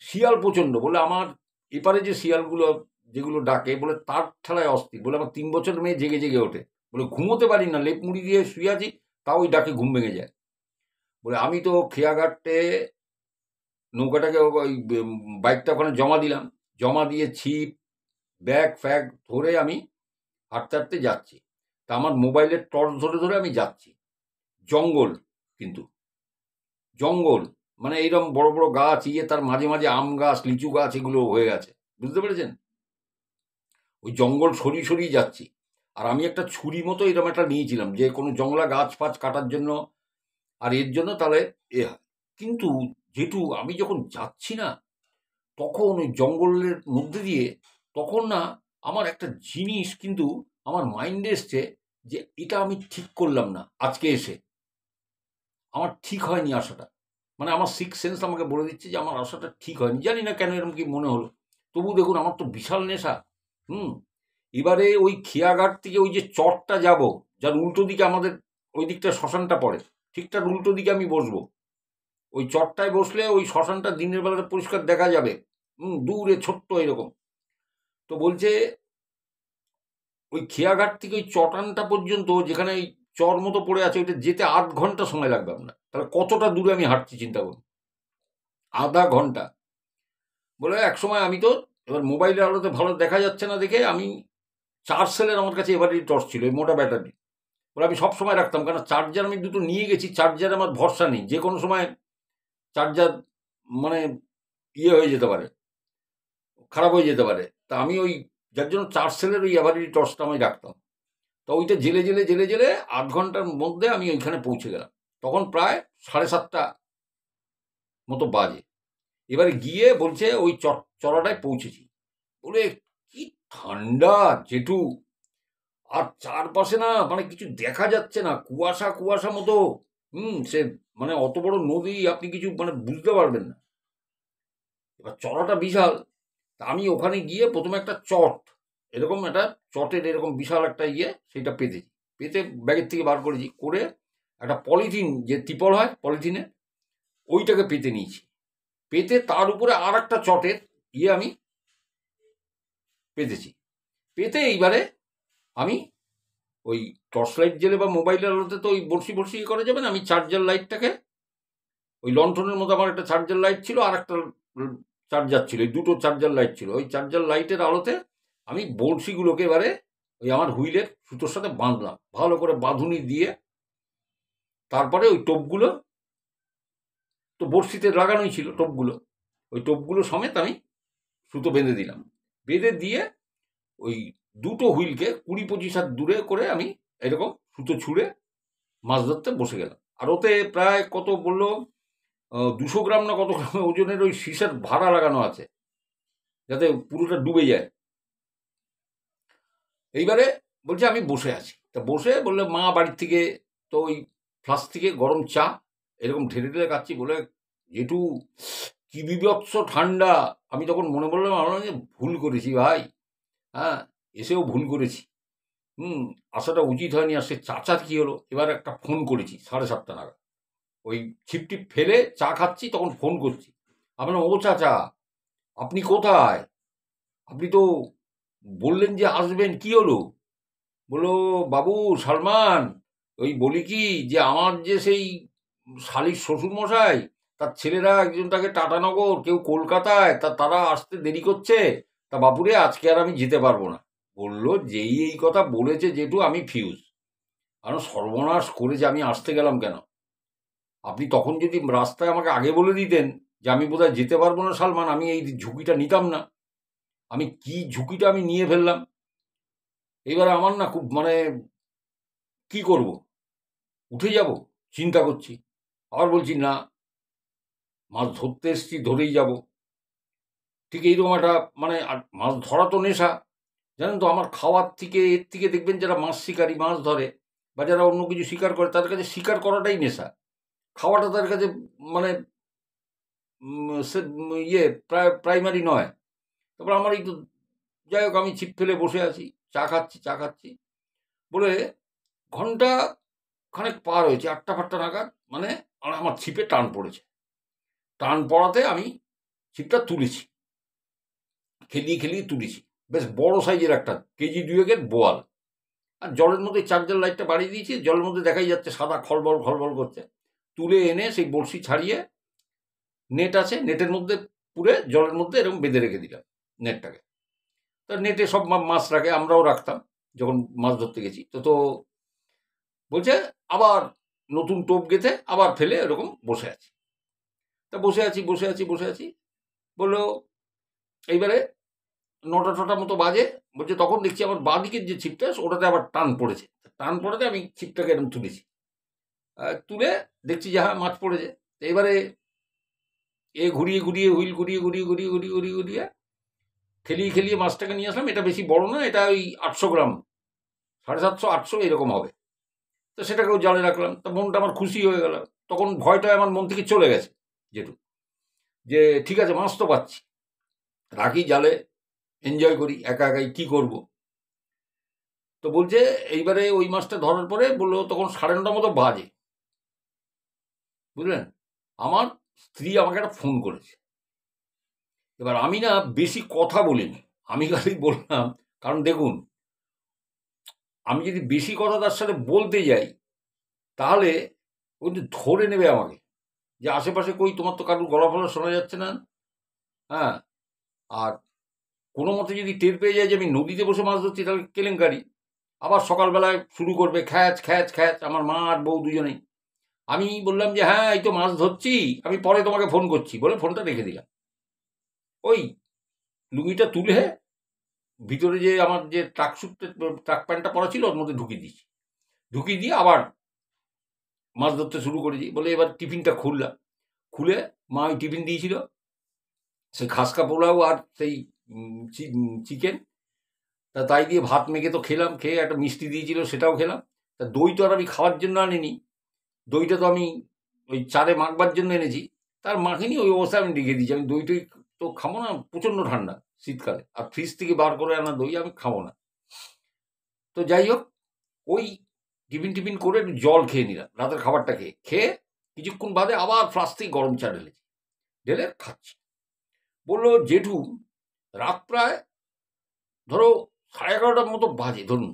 শিয়াল প্রচণ্ড। বলে আমার এপারে যে শিয়ালগুলো যেগুলো ডাকে, বলে তার ঠেলায় অস্থির। বলে আমার 3 বছর মেয়ে জেগে জেগে ওঠে, বলে ঘুমোতে পারি না, লেপ মুড়ি দিয়ে শুয়ে আছি, তাও ওই ডাকে ঘুম ভেঙে যায়। বলে আমি তো খেয়াঘাটে নৌকাটাকে ওই বাইকটা ওখানে জমা দিলাম, জমা দিয়ে ছিপ ব্যাগ ফ্যাগ ধরে আমি হাঁটতে হাঁটতে যাচ্ছি। তা আমার মোবাইলের টর্চ ধরে ধরে আমি যাচ্ছি, জঙ্গল, কিন্তু জঙ্গল মানে এইরকম বড় বড় গাছ, তার মাঝে মাঝে আম গাছ, লিচু গাছ, এগুলো হয়ে গেছে, বুঝতে পেরেছেন? ওই জঙ্গল সরিয়ে সরিয়ে যাচ্ছি, আর আমি একটা ছুরি মতো এরকম একটা নিয়েছিলাম, যে কোনো জঙ্গলা গাছ ফাছ কাটার জন্য আর এর জন্য, তাহলে এ হয়। কিন্তু যেহেতু আমি যখন যাচ্ছি না, তখন ওই জঙ্গলের মধ্যে দিয়ে, তখন না আমার একটা জিনিস কিন্তু আমার মাইন্ডে এসছে, যে এটা আমি ঠিক করলাম না, আজকে এসে আমার ঠিক হয়নি আসাটা। মানে আমার সিক্স সেন্স আমাকে বলে দিচ্ছে যে আমার আশাটা ঠিক হয়নি। জানি না কেন এরকম কি মনে হলো। তবু দেখুন আমার তো বিশাল নেশা। হুম এবারে ওই খেয়াঘাট থেকে ওই যে চটটা যাব, যার উল্টো দিকে আমাদের ওই দিকটা শ্মশানটা পড়ে, ঠিক তার উল্টো দিকে আমি বসবো। ওই চটটায় বসলে ওই শ্মশানটা দিনের বেলাতে পরিষ্কার দেখা যাবে। দূরে ছোট্ট এরকম। তো বলছে ওই খেয়াঘাট থেকে ওই চটানটা পর্যন্ত, যেখানে ওই চর মতো পড়ে আছে, ওইটা যেতে 8 ঘন্টা সময় লাগবে আপনার। তাহলে কতটা দূরে আমি হাঁটছি চিন্তা করুন, আধা ঘন্টা। বলে এক সময় আমি তো, এবার মোবাইলের আলোতে ভালো দেখা যাচ্ছে না দেখে আমি 4 সেলের আমার কাছে এবারই টর্চ ছিল, এই মোটা ব্যাটারি। বলে আমি সব সময় রাখতাম, কারণ চার্জার আমি দুটো নিয়ে গেছি, চার্জার আমার ভরসা নেই, যে কোনো সময় চার্জার মানে হয়ে যেতে পারে, খারাপ হয়ে যেতে পারে। তা আমি ওই, যার জন্য 4 সেলের ওই এভারেডি টর্চটা আমি রাখতাম। তো ওইটা জেলে জেলে জেলে জেলে 8 ঘন্টার মধ্যে আমি ওইখানে পৌঁছে গেলাম। তখন প্রায় 7:30 মতো বাজে। এবারে গিয়ে বলছে ওই চড়াটায় পৌঁছেছি। বলে কি ঠান্ডা জেঠু, আর চারপাশে না মানে কিছু দেখা যাচ্ছে না, কুয়াশা কুয়াশা মতো। সে মানে অত বড় নদী, আপনি কিছু মানে বুঝতে পারবেন না। এবার চড়াটা বিশাল। তা আমি ওখানে গিয়ে প্রথমে একটা চট, এরকম একটা চটের এরকম বিশাল একটা সেটা পেতেছি। পেতে ব্যাগের থেকে বার করেছি, করে একটা পলিথিন, যে ত্রিপল হয় পলিথিনে, ওইটাকে পেতে নিয়েছি। পেতে তার উপরে আর একটা চটের আমি পেতেছি। পেতে এইবারে আমি ওই টর্চ লাইট জেলে বা মোবাইলের আলোতে তো ওই বড়শি বড়শি করা যাবে না, আমি চার্জার লাইটটাকে, ওই লণ্ঠনের মতো আমার একটা চার্জার লাইট ছিল, আর একটা চার্জার ছিল, এই দুটো চার্জার লাইট ছিল। ওই চার্জার লাইটের আলোতে আমি বড়শিগুলোকে এবারে ওই আমার হুইলের সুতোর সাথে বাঁধলাম, ভালো করে বাঁধুনি দিয়ে। তারপরে ওই টোপগুলো তো বড়শিতে লাগানোই ছিল, টোপগুলো, ওই টোপগুলো সমেত আমি সুতো বেঁধে দিলাম। বেঁধে দিয়ে ওই দুটো হুইলকে 20-25 হাত দূরে করে আমি এরকম সুতো ছুঁড়ে মাছ ধরতে বসে গেলাম। আর ওতে প্রায় কত বললো, 200 গ্রাম না কত গ্রাম ওজনের ওই সীসার ভাড়া লাগানো আছে, যাতে পুরোটা ডুবে যায়। এইবারে বলছে আমি বসে আছি। তা বসে বললে মা বাড়ির থেকে তো ওই ফ্লাস্ক থেকে গরম চা এরকম ঢেলে ঢেলে খাচ্ছি। বলে যেটু কি বিভৎস ঠান্ডা। আমি তখন মনে বললাম আমার যে ভুল করেছি ভাই, হ্যাঁ, এসেও ভুল করেছি। আসাটা উচিত হয়নি। আর সে চাচা কি হলো, এবার একটা ফোন করেছি 7:30 নাগাদ, ওই ছিপটিপ ফেলে চা খাচ্ছি, তখন ফোন করছি। আপনার ও চাচা, আপনি কোথায়? আপনি তো বললেন যে আসবেন, কি হলো? বললো বাবু সালমান, ওই বলি কি যে আমার যে সেই শালির শ্বশুরমশাই, তার ছেলেরা একজন থাকে টাটানগর, কেউ কলকাতায়, তারা আসতে দেরি করছে। তা বাপুরে আজকে আর আমি যেতে পারবো না। বললো যেই এই কথা বলেছে জেঠু আমি ফিউজ। কারণ সর্বনাশ করেছে, আমি আসতে গেলাম কেন? আপনি তখন যদি রাস্তায় আমাকে আগে বলে দিতেন যে আমি বোধহয় যেতে পারবো না সালমান, আমি এই ঝুঁকিটা নিতাম না। আমি কি ঝুঁকিটা আমি নিয়ে ফেললাম। এবার আমার না খুব মানে কি করব, উঠে যাব চিন্তা করছি। আবার বলছি না, মাছ ধরতে এসছি, ধরেই যাব। ঠিক এইরকম একটা মানে, আর মাছ ধরা তো নেশা, জানেন তো। আমার খাওয়ার থেকে এর থেকে দেখবেন যারা মাছ শিকারী, মাছ ধরে বা যারা অন্য কিছু শিকার করে, তাদের কাছে শিকার করাটাই নেশা। খাওয়াটা তাদের কাছে মানে প্রাইমারি নয়। তারপর আমার এই তো, যাই হোক, আমি ছিপ ফেলে বসে আছি, চা খাচ্ছি চা খাচ্ছি। বলে ঘন্টা খানেক পার হয়েছে, 8টা-5টা নাগাদ, মানে আর আমার ছিপে টান পড়েছে। টান পড়াতে আমি ছিপটা তুলেছি, খেলিয়ে খেলিয়ে তুলেছি। বেশ বড় সাইজের একটা কেজি 2-এর বোয়াল। আর জলের মধ্যে চার্জার লাইটটা বাড়িয়ে দিয়েছি, জলের মধ্যে দেখাই যাচ্ছে সাদা খলবল খলবল করছে। তুলে এনে সেই বড়শি ছাড়িয়ে, নেট আছে, নেটের মধ্যে পুরে জলের মধ্যে এরকম বেঁধে রেখে দিলাম নেটটাকে। তা নেটে সব মাছ রাখে, আমরাও রাখতাম যখন মাছ ধরতে গেছি। তো বলছে আবার নতুন টোপ গেঁথে আবার ফেলে এরকম বসে আছি। তা বসে আছি বসে আছি বসে আছি, বললো এইবারে 9টা-10টা মতো বাজে। বলছে তখন দেখছি আমার বাঁ দিকের যে ছিপটা, ওটাতে আবার টান পড়েছে। টান পড়াতে আমি ছিপটাকে এরকম তুলেছি। তুলে দেখছি যে হ্যাঁ মাছ পড়েছে। এবারে ঘুরিয়ে ঘুরিয়ে হুইল ঘুরিয়ে ঘুরিয়ে ঘুরিয়ে ঘুরিয়ে ঘুরিয়ে ঘুরিয়ে খেলিয়ে খেলিয়ে মাছটাকে নিয়ে আসলাম। এটা বেশি বড় না, এটা ওই 800 গ্রাম, 750-800 এরকম হবে। তো সেটাকেও জালে রাখলাম। তা মনটা আমার খুশি হয়ে গেল। তখন ভয়টা আমার মন থেকে চলে গেছে। জেঠু, যে ঠিক আছে মাছ তো পাচ্ছি, রাখি জালে, এনজয় করি, একা একাই কি করব। তো বলছে এইবারে ওই মাছটা ধরার পরে বললো তখন 9:30 মতো বাজে, বুঝলেন। আমার স্ত্রী আমাকে একটা ফোন করেছে। এবার আমি না বেশি কথা বলিনি, আমি খালি বললাম, কারণ দেখুন আমি যদি বেশি কথা তার সাথে বলতে যাই তাহলে ও কিন্তু ধরে নেবে আমাকে, যে আশেপাশে কই তোমার তো কারোর গলা ফলা শোনা যাচ্ছে না। হ্যাঁ, আর কোনো মতে যদি টের পেয়ে যায় যে আমি নদীতে বসে মাছ ধরছি তাহলে কেলেঙ্কারি। আবার সকালবেলায় শুরু করবে খ্যাচ খ্যাচ খ্যাচ, আমার মা আর বউ দুজনেই। আমি বললাম যে হ্যাঁ এই তো মাছ ধরছি, আমি পরে তোমাকে ফোন করছি, বলে ফোনটা রেখে দিলাম। ওই লুঙ্গিটা তুলে ভিতরে যে আমার যে ট্রাক প্যান্টটা পরা ছিল ওর মধ্যে ঢুকিয়ে দিয়েছি, ঢুকিয়ে দিয়ে আবার মাছ ধরতে শুরু করেছি। বলে এবার টিফিনটা খুললাম, খুলে মা ওই টিফিন দিয়েছিল, সেই খাসকা পোলাও আর সেই চিকেন, তা তাই দিয়ে ভাত মেখে তো খেলাম, খেয়ে একটা মিষ্টি দিয়েছিল সেটাও খেলাম। তা দই তো আর আমি খাওয়ার জন্য আনিনি, দইটা তো আমি ওই চারে মাখবার জন্য এনেছি, তার মাখিনি ওই অবস্থায় আমি রেখে দিয়েছি। আমি দই টই তো খাবো না, প্রচণ্ড ঠান্ডা শীতকালে, আর ফ্রিজ থেকে বার করে আনা দই আমি খাবো না। তো যাই হোক, ওই টিফিন করে একটু জল খেয়ে নিলাম, রাতের খাবারটা খেয়ে কিছুক্ষণ বাদে আবার ফ্লাস্ক থেকে গরম চা ঢেলেছি, ঢেলে খাচ্ছি। বললো জেঠু রাত প্রায় ধরো 11:30টার মতো বাজে ধরুন।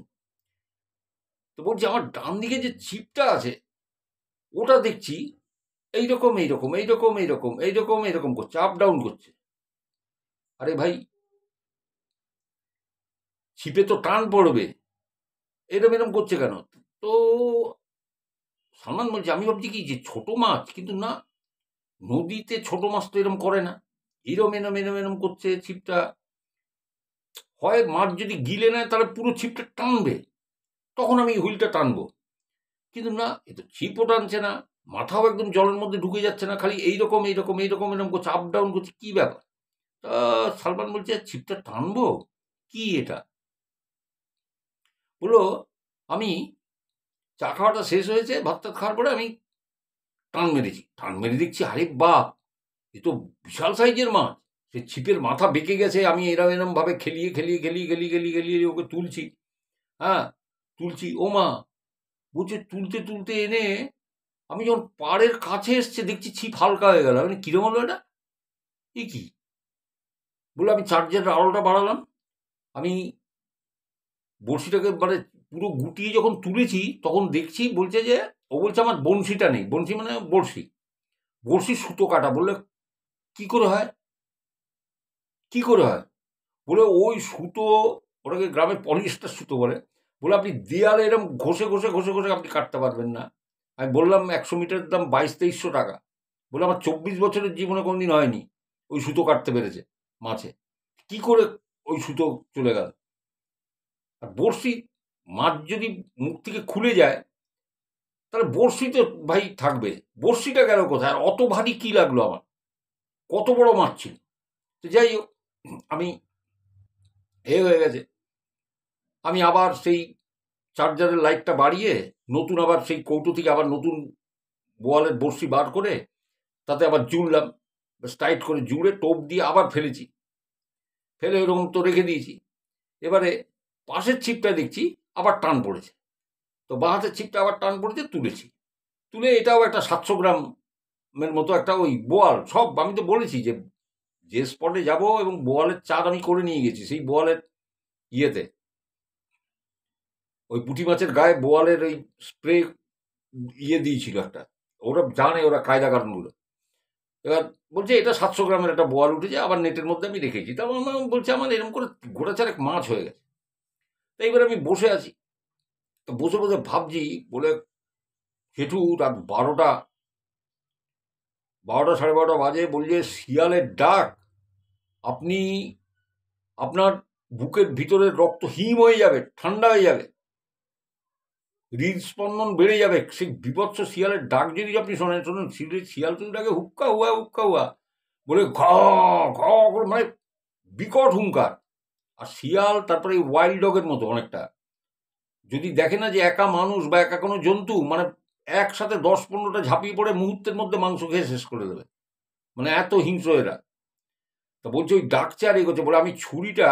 তো বলছি আমার ডান দিকে যে ছিপটা আছে ওটা দেখছি এইরকম এইরকম এইরকম এইরকম এইরকম এইরকম করছে, আপ ডাউন করছে। আরে ভাই ছিপে তো টান পড়বে, এরকম এরকম করছে কেন? তো সালমান বলছে, আমি ভাবছি কি যে ছোট মাছ, কিন্তু না, নদীতে ছোট মাছ তো এরম করে না, এরম এরম এরম এরম করছে ছিপটা। হয় মাছ যদি গিলে নেয় তাহলে পুরো ছিপটা টানবে, তখন আমি হুইলটা টানবো, কিন্তু না, এ তো ছিপও টানছে না, মাথাও একদম জলের মধ্যে ঢুকে যাচ্ছে না, খালি এইরকম এইরকম এইরকম এরকম করছে, আপ ডাউন করছে, কি ব্যাপার? তা সালমান বলছে ছিপটা টানবো, কি এটা? বললো আমি চা খাওয়াটা শেষ হয়েছে, ভাত টাত খাওয়ার পরে আমি টান মেরেছি, টান মেরে দেখছি আরে বাপ, এ তো বিশাল সাইজের মাছ। সে ছিপের মাথা বেঁকে গেছে, আমি এরম এরম ভাবে খেলিয়ে খেলিয়ে খেলিয়ে খেলিয়ে খেলিয়ে খেলিয়ে ওকে তুলছি। হ্যাঁ, তুলছি, ও মা, বলছে তুলতে তুলতে এনে আমি যখন পাড়ের কাছে এসছে দেখছি ছিপ হালকা হয়ে গেল। আমি কিরম হলো এটা, এ কি? বলে আমি চার্জের আলোটা বাড়ালাম, আমি বড়শিটাকে মানে পুরো গুটিয়ে যখন তুলেছি তখন দেখছি, বলছে যে, ও বলছে আমার বড়শিটা নেই, বড়শি মানে বড়শি, বড়শির সুতো কাটা। বললে কি করে হয়, কি করে হয়? বলে ওই সুতো, ওটাকে গ্রামে পলিস্টার সুতো বলে, বলে আপনি দেয়ালে এরকম ঘষে ঘষে ঘষে ঘষে আপনি কাটতে পারবেন না। আমি বললাম 100 মিটারের দাম 2200-2300 টাকা। বলে আমার 24 বছরের জীবনে কোনোদিন হয়নি ওই সুতো কাটতে পেরেছে মাছে, কি করে ওই সুতো চলে গেল? আর বড়শি, মাছ যদি মুখ থেকে খুলে যায় তাহলে বড়শি তো ভাই থাকবে, বড়শিটা গেল কোথায়? আর অত ভারী কি লাগলো আমার, কত বড় মাছ ছিল। তো যাই হোক, আমি হয়ে গেছে, আমি আবার সেই চার্জারের লাইটটা বাড়িয়ে নতুন আবার সেই কৌটো থেকে আবার নতুন বোয়ালের বড়শি বার করে তাতে আবার জুড়লাম, বেশ টাইট করে জুড়ে টোপ দিয়ে আবার ফেলেছি, ফেলে এরকম তো রেখে দিয়েছি। এবারে পাশের ছিপটা দেখছি আবার টান পড়েছে, তো বাঁ হাতের ছিপটা আবার টান পড়েছে, তুলেছি, তুলে এটাও একটা 700 গ্রামের মতো একটা ওই বোয়াল। সব আমি তো বলেছি যে যে স্পটে যাব এবং বোয়ালের চার আমি করে নিয়ে গেছি, সেই বোয়ালের ইয়েতে ওই পুঁটি মাছের গায়ে বোয়ালের ওই স্প্রে ইয়ে দিয়েছিল একটা, ওরা জানে, ওরা কায়দা কানুনগুলো। এবার বলছে এটা 700 গ্রামের একটা বোয়াল উঠেছে, আবার নেটের মধ্যে আমি রেখেছি। তারপর বলছে আমার এরকম করে গোটা চারেক মাছ হয়ে গেছে। তো এইবার আমি বসে আছি, তো বসে বসে ভাবছি, বলে জেঠু রাত 12টা 12টা 12:30 বাজে, বলছে শিয়ালের ডাক, আপনি আপনার বুকের ভিতরের রক্ত হিম হয়ে যাবে, ঠান্ডা হয়ে যাবে, হৃদস্পন্দন বেড়ে যাবে, সেই বিভৎস শিয়ালের ডাক যদি আপনি শোনেন, শুনুন শিয়াল কিন্তু ডাকে হুক্কা হুয়া, বলে ঘ ঘ করে, মানে বিকট হুঙ্কার। আর শিয়াল তারপরে ওয়াইল্ড ডগের মতো অনেকটা, যদি দেখে না যে একা মানুষ বা একা কোনো জন্তু, মানে একসাথে 10-15টা ঝাঁপিয়ে পড়ে মুহূর্তের মধ্যে মাংস খেয়ে শেষ করে দেবে। মানে এত হিংস্র এরা। তা বলছে ওই ডাকছে আর এগোচ্ছে, বলে আমি ছুরিটা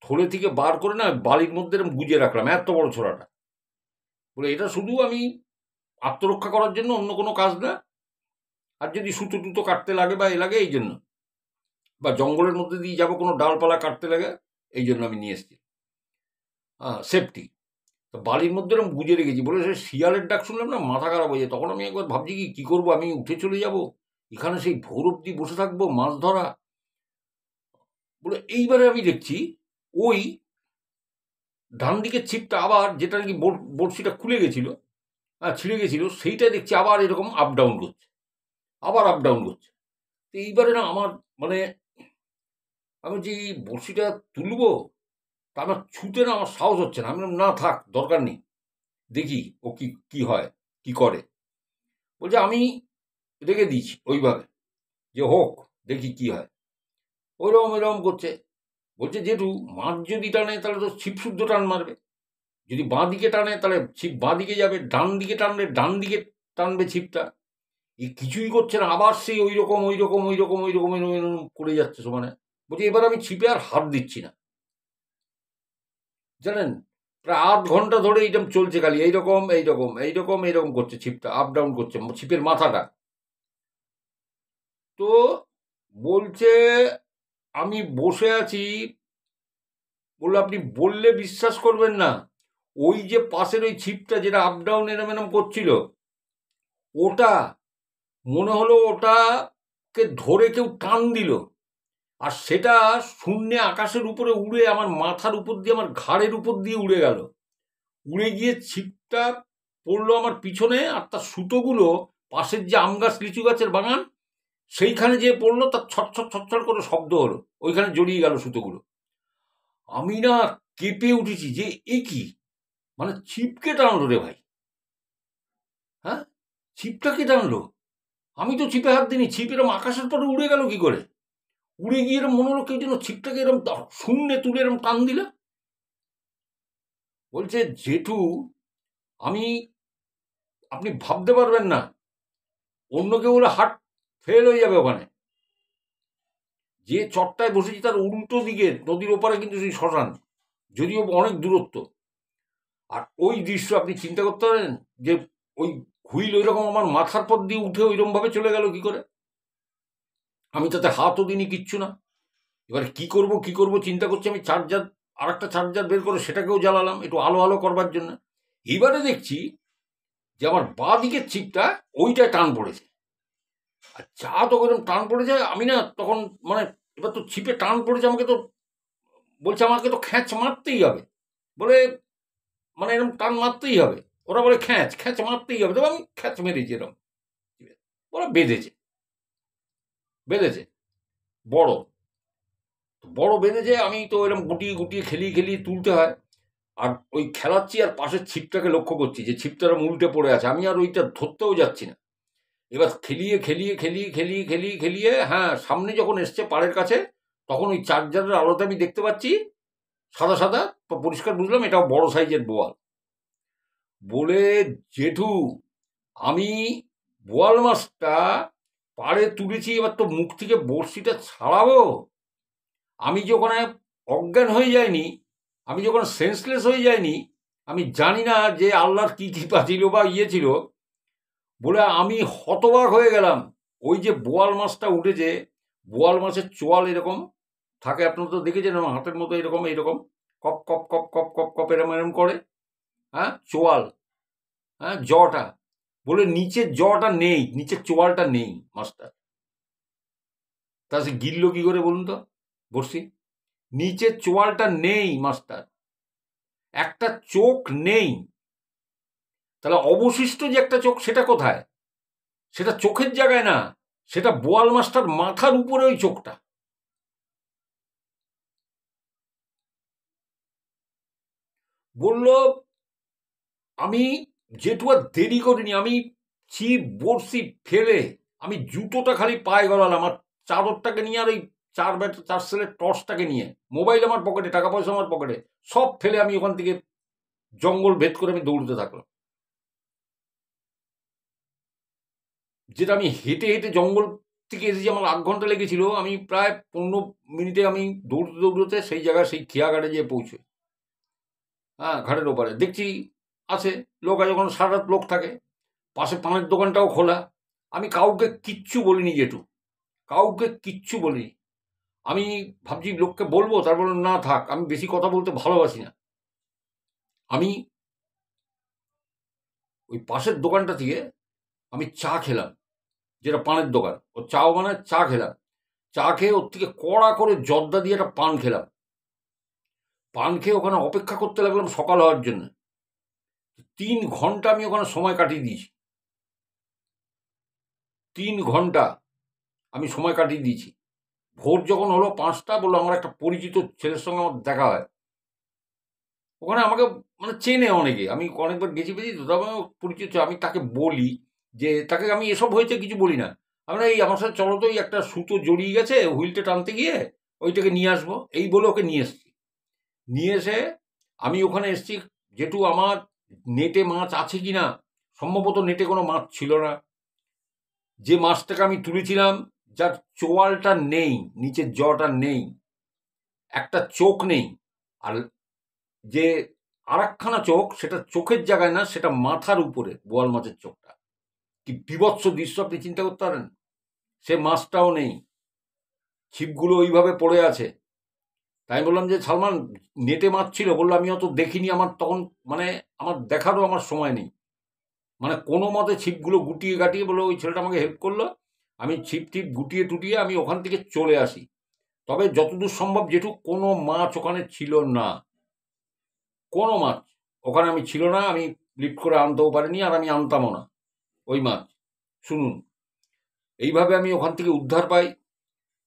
থলে থেকে বার করে না বালির মধ্যে এরকম গুজে রাখলাম, এত বড় ছোড়াটা। বলে এটা শুধু আমি আত্মরক্ষা করার জন্য, অন্য কোনো কাজ না। আর যদি সুতো টুতো কাটতে লাগে বা এ লাগে এই জন্য, বা জঙ্গলের মধ্যে দিয়ে যাবো কোনো ডালপালা কাটতে লাগে, এই জন্য আমি নিয়ে এসেছি, সেফটি। তো বালির মধ্যে এরকম গুজে রেখেছি। বলে সে শিয়ালের ডাক শুনলাম না, মাথা খারাপ হয়ে যায়। তখন আমি একবার ভাবছি কি করবো, আমি উঠে চলে যাব, এখানে সেই ভোর অব্দি বসে থাকবো মাছ ধরা। বলে এইবারে আমি দেখছি ওই ডান দিকের ছিপটা আবার, যেটা নাকি বড়শিটা খুলে গেছিল, ছিঁড়ে গেছিল, সেইটা দেখছি আবার এরকম আপ ডাউন করছে, আবার আপ ডাউন করছে। তো এইবারে না আমার মানে, আমি যে বড়শিটা তুলবো, তা আমার ছুতে না আমার সাহস হচ্ছে না। আমি বললাম, না থাক, দরকার নেই, দেখি ও কি হয়, কি করে। বলছে আমি রেখে দিয়েছি ওইভাবে, যে হোক, দেখি কি হয়। ওইরকম করছে। বলছে জেঠু, মাছ যদি টানে তাহলে তো ছিপ শুদ্ধ টান মারবে, যদি বাঁ দিকে টানে তাহলে ছিপ বাঁ দিকে যাবে, ডান দিকে টানলে ডান দিকে টানবে ছিপটা। এ কিছুই করছে না, আবার সেই ওইরকম করে যাচ্ছে সমানে। বলছি এবার আমি ছিপে আর হাত দিচ্ছি না, জানেন, প্রায় 8 ঘন্টা ধরে এইরকম চলছে, খালি এইরকম করছে, ছিপটা আপ ডাউন করছে, ছিপের মাথাটা। তো বলছে আমি বসে আছি, বললো আপনি বললে বিশ্বাস করবেন না, ওই যে পাশের ওই ছিপটা যেটা আপ ডাউন এরম করছিল, ওটা মনে হলো ওটাকে ধরে কেউ টান দিল, আর সেটা শূন্যে আকাশের উপরে উড়ে আমার মাথার উপর দিয়ে, আমার ঘাড়ের উপর দিয়ে উড়ে গেল। উড়ে গিয়ে ছিপটা পড়লো আমার পিছনে, আর তার সুতোগুলো পাশের যে আম গাছ লিচু গাছের বাগান, সেইখানে যে পড়লো, তার ছটছট করে শব্দ হলো, ওইখানে জড়িয়ে গেল সুতোগুলো। আমি না কেঁপে উঠেছি যে এ কি, মানে ছিপকে টানলো রে ভাই, হ্যাঁ, ছিপটাকে টানলো। আমি তো ছিপে হাত দিইনি, ছিপ এরম আকাশের পরে উড়ে গেল কি করে? উড়ে গিয়ে এরম মনে হলো কেউ যেন ছিপটাকে এরম শূন্যে তুলে এরম টান দিল। বলছে জেঠু, আমি, আপনি ভাবতে পারবেন না, অন্য কেউ হলে হার্ট ফেল হয়ে যাবে ওখানে। যে চটটায় বসেছি তার উল্টো দিকে নদীর ওপারে কিন্তু সেই শ্মশান, যদিও অনেক দূরত্ব। আর ওই দৃশ্য আপনি চিন্তা করতে পারেন যে ওই হুইল ওইরকম আমার মাথার পর দিয়ে উঠে ওইরকম ভাবে চলে গেল কি করে। আমি তাতে হাতও দিইনি, কিচ্ছু না। এবার কি করব চিন্তা করছি। আমি আর একটা চার্জার বের করে সেটাকেও জ্বালালাম একটু আলো করবার জন্য। এইবারে দেখছি যে আমার বাঁ দিকের ছিপটা ওইটায় টান পড়েছে, আর যা তো ওইরকম টান পড়ে যায়, আমি না তখন মানে, এবার তো ছিপে টান পড়েছে, আমাকে তো খ্যাঁচ মারতেই হবে, বলে মানে এরকম টান মারতেই হবে। ওরা বলে খ্যাঁচ মারতেই হবে, তবে আমি খ্যাঁচ মেরেছি এরকম। ওরা বেঁধেছে বড় বড় বেঁধেছে। আমি তো এরকম গুটিয়ে খেলিয়ে তুলতে হয়। আর ওই খেলাচ্ছি, আর পাশের ছিপটাকে লক্ষ্য করছি যে ছিপটা এরকম উল্টে পড়ে আছে, আমি আর ওইটা ধরতেও যাচ্ছি না। এবার খেলিয়ে হ্যাঁ, সামনে যখন এসছে পাড়ের কাছে, তখন ওই চার্জারের আলোতে আমি দেখতে পাচ্ছি সাদা পরিষ্কার, বুঝলাম এটাও বড় সাইজের বোয়াল। বলে জেঠু, আমি বোয়াল মাছটা পাড়ে তুলেছি, এবার তো মুখ থেকে বড়শিটা ছাড়াবো। আমি যখন অজ্ঞান হয়ে যায়নি, আমি যখন সেন্সলেস হয়ে যায়নি, আমি জানি না যে আল্লাহর কি কৃপা ছিল বা ইয়ে ছিল, বলে আমি হতবাক হয়ে গেলাম। ওই যে বোয়াল মাছটা উঠেছে, বোয়াল মাছের চোয়াল এরকম থাকে, আপনারা তো দেখেছেন, হাতের মতো এরকম কপ কপ কপ কপ কপ কপ এরম করে, হ্যাঁ, চোয়াল, হ্যাঁ, জটা। বলে নিচের জটা নেই, নিচের চোয়ালটা নেই মাছটা। তা সে গিললো কি করে বলুন তো বড়শি? নিচের চোয়ালটা নেই মাছটার, একটা চোখ নেই। তাহলে অবশিষ্ট যে একটা চোখ, সেটা কোথায়? সেটা চোখের জায়গায় না, সেটা বোয়াল মাছটার মাথার উপরে ওই চোখটা। বলল আমি যেটু আর দেরি করিনি, আমি ছিপ বড়শি ফেলে আমি জুতোটা খালি পায়ে গলালাম, আমার চাদরটাকে নিয়ে, আর ওই 4 সেলের টর্চটাকে নিয়ে, মোবাইল আমার পকেটে, টাকা পয়সা আমার পকেটে, সব ফেলে আমি ওখান থেকে জঙ্গল ভেদ করে আমি দৌড়তে থাকলাম। যেটা আমি হেঁটে জঙ্গল থেকে এসেছি, আমার 8 ঘন্টা লেগেছিল। আমি প্রায় 15 মিনিটে আমি দৌড়তে দৌড়তে সেই জায়গায়, সেই খেয়াঘাটে যেয়ে পৌঁছোই। হ্যাঁ, ঘাটের ওপারে দেখছি আছে লোক, আছে ওখানে সারা রাত লোক থাকে। পাশে পানের দোকানটাও খোলা। আমি কাউকে কিচ্ছু বলিনি জেঠু, কাউকে কিচ্ছু বলিনি। আমি ভাবছি লোককে বলবো, তারপর না থাক, আমি বেশি কথা বলতে ভালোবাসি না। আমি ওই পাশের দোকানটা থেকে আমি চা খেলাম, যেটা পানের দোকান, ও চাও বানায়, চা খেলাম। চা খেয়ে ওর থেকে কড়া করে জর্দা দিয়ে একটা পান খেলাম। পান খেয়ে ওখানে অপেক্ষা করতে লাগলাম সকাল হওয়ার জন্য। 3 ঘন্টা আমি ওখানে সময় কাটিয়ে দিয়েছি। 3 ঘন্টা আমি সময় কাটিয়ে দিয়েছি। ভোর যখন হলো 5টা, বললো আমার একটা পরিচিত ছেলের সঙ্গে আমার দেখা হয়। ওখানে আমাকে মানে চেনে অনেকে, আমি অনেকবার গেছি পেয়েছি তো, তবে পরিচিত। আমি তাকে বলি যে, তাকে আমি এসব হয়েছে কিছু বলি না। আমরা এই আমার সাথে চলো তো, এই একটা সুতো জড়িয়ে গেছে হুইলটা টানতে গিয়ে, ওইটাকে নিয়ে আসবো, এই বলে ওকে নিয়ে এসছি। নিয়ে এসে আমি ওখানে এসছি, যেটু আমার নেটে মাছ আছে কি না, সম্ভবত নেটে কোনো মাছ ছিল না। যে মাছটাকে আমি তুলেছিলাম, যার চোয়ালটা নেই, নিচের জটা নেই, একটা চোখ নেই, আর যে আরেকখানা চোখ, সেটা চোখের জায়গায় না, সেটা মাথার উপরে বোয়াল মাছের চোখটা। কি বিভৎস দৃশ্য, আপনি চিন্তা করতে পারেন। সে মাছটাও নেই, ছিপগুলো ওইভাবে পড়ে আছে। তাই বললাম যে, সালমান নেটে মাছ ছিল? বললো আমি অত দেখিনি, আমার তখন মানে আমার দেখারও আমার সময় নেই। মানে কোনো মতে ছিপগুলো গুটিয়ে গাটিয়ে, বলে ওই ছেলেটা আমাকে হেল্প করলো, আমি ছিপ টিপ গুটিয়ে টুটিয়ে আমি ওখান থেকে চলে আসি। তবে যতদূর সম্ভব জেঠু, কোনো মাছ ওখানে ছিল না, কোনো মাছ ওখানে আমি ছিল না। আমি লিফট করে আনতেও পারিনি, আর আমি আনতামও না ওই মাছ। শুনুন, এইভাবে আমি ওখান থেকে উদ্ধার পাই।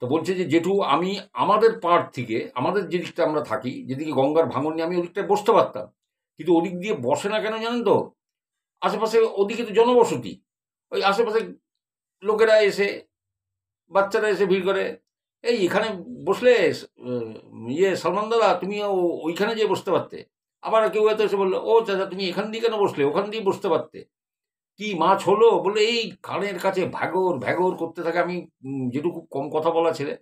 তো বলছে যে, জেঠু আমি আমাদের পাড় থেকে, আমাদের যেদিকটা আমরা থাকি, যেদিকে গঙ্গার ভাঙন নিয়ে, আমি ওদিকটায় বসতে পারতাম, কিন্তু ওদিক দিয়ে বসে না কেন জানেন তো? আশেপাশে ওদিকে তো জনবসতি, ওই আশেপাশে লোকেরা এসে, বাচ্চারা এসে ভিড় করে, এই এখানে বসলে সালমান দাদা তুমি ওইখানে যেয়ে বসতে পারতে। আবার কেউ হয়তো এসে বললো, ও চাচা তুমি এখান দিয়ে কেন বসলে, ওখান দিয়ে বসতে পারতে। কি মাছ হলো বলে এই কানের কাছে ভ্যাগর ভ্যাগর করতে থাকে। আমি যেটুকু কম কথা বলা ছেলে,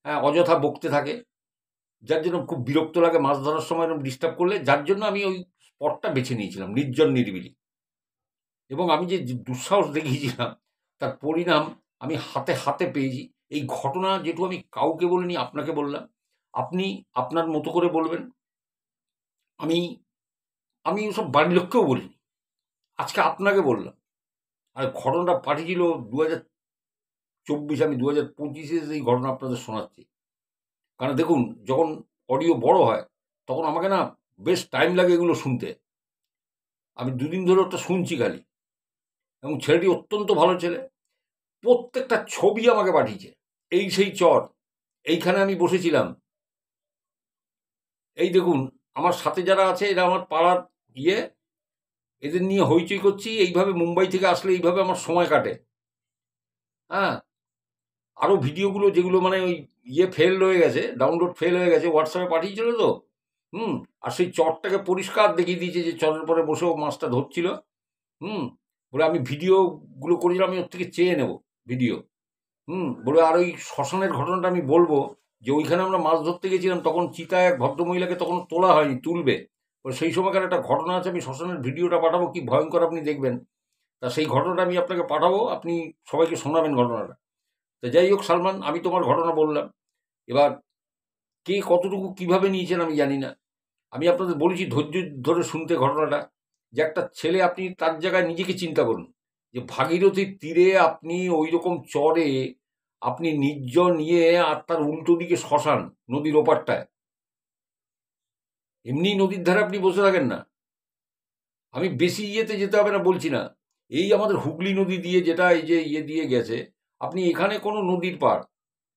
হ্যাঁ, অযথা বকতে থাকে, যার জন্য খুব বিরক্ত লাগে মাছ ধরার সময় এরকম ডিস্টার্ব করলে। যার জন্য আমি ওই স্পটটা বেছে নিয়েছিলাম, নির্জন নিরিবিলি। এবং আমি যে দুঃসাহস দেখিয়েছিলাম, তার পরিণাম আমি হাতে হাতে পেয়েছি। এই ঘটনা যেটু আমি কাউকে বলিনি, আপনাকে বললাম। আপনি আপনার মতো করে বলবেন। আমি আমি ওসব বাড়ির লোককেও বলিনি, আজকে আপনাকে বললাম। আর ঘটনাটা পাঠিয়েছিল 2024, আমি 2025-এ এই ঘটনা আপনাদের শোনাচ্ছি। কারণ দেখুন, যখন অডিও বড় হয়, তখন আমাকে না বেশ টাইম লাগে এগুলো শুনতে। আমি 2 দিন ধরে ওটা শুনছি খালি। এবং ছেলেটি অত্যন্ত ভালো ছেলে, প্রত্যেকটা ছবি আমাকে পাঠিয়েছে। এই সেই চর, এইখানে আমি বসেছিলাম, এই দেখুন আমার সাথে যারা আছে, এরা আমার পাড়ার ইয়ে, এদের নিয়ে হইচই করছি। এইভাবে মুম্বাই থেকে আসলে এইভাবে আমার সময় কাটে। হ্যাঁ, আরও ভিডিওগুলো যেগুলো মানে ওই ফেল হয়ে গেছে, ডাউনলোড ফেল হয়ে গেছে, হোয়াটসঅ্যাপে পাঠিয়েছিল তো। আর সেই চরটাকে পরিষ্কার দেখিয়ে দিয়েছে, যে চরের পরে বসেও মাছটা ধরছিল। বলে আমি ভিডিওগুলো করেছিলাম, আমি ওর থেকে চেয়ে নেব ভিডিও। বলে আর ওই শ্মশানের ঘটনাটা আমি বলবো, যে ওইখানে আমরা মাছ ধরতে গেছিলাম, তখন চিতায় এক ভদ্রমহিলাকে তখন তোলা হয়নি, তুলবে। সেই সময়কার একটা ঘটনা আছে, আমি শ্মশানের ভিডিওটা পাঠাবো, কি ভয়ঙ্কর আপনি দেখবেন। তা সেই ঘটনাটা আমি আপনাকে পাঠাবো, আপনি সবাইকে শোনাবেন ঘটনাটা। তো যাই হোক সালমান, আমি তোমার ঘটনা বললাম। এবার কে কতটুকু কিভাবে নিয়েছেন আমি জানি না। আমি আপনাদের বলেছি ধৈর্য ধরে শুনতে ঘটনাটা, যে একটা ছেলে, আপনি তার জায়গায় নিজেকে চিন্তা করুন, যে ভাগীরথীর তীরে আপনি ওই রকম চরে আপনি নির্জন নিয়ে, আর তার উল্টো দিকে শ্মশান, নদীর ওপারটায়। এমনি নদীর ধারে আপনি বসে থাকেন না। আমি বেশি ইয়েতে যেতে হবে না বলছি না, এই আমাদের হুগলি নদী দিয়ে, যেটা এই যে দিয়ে গেছে, আপনি এখানে কোনো নদীর পাড়,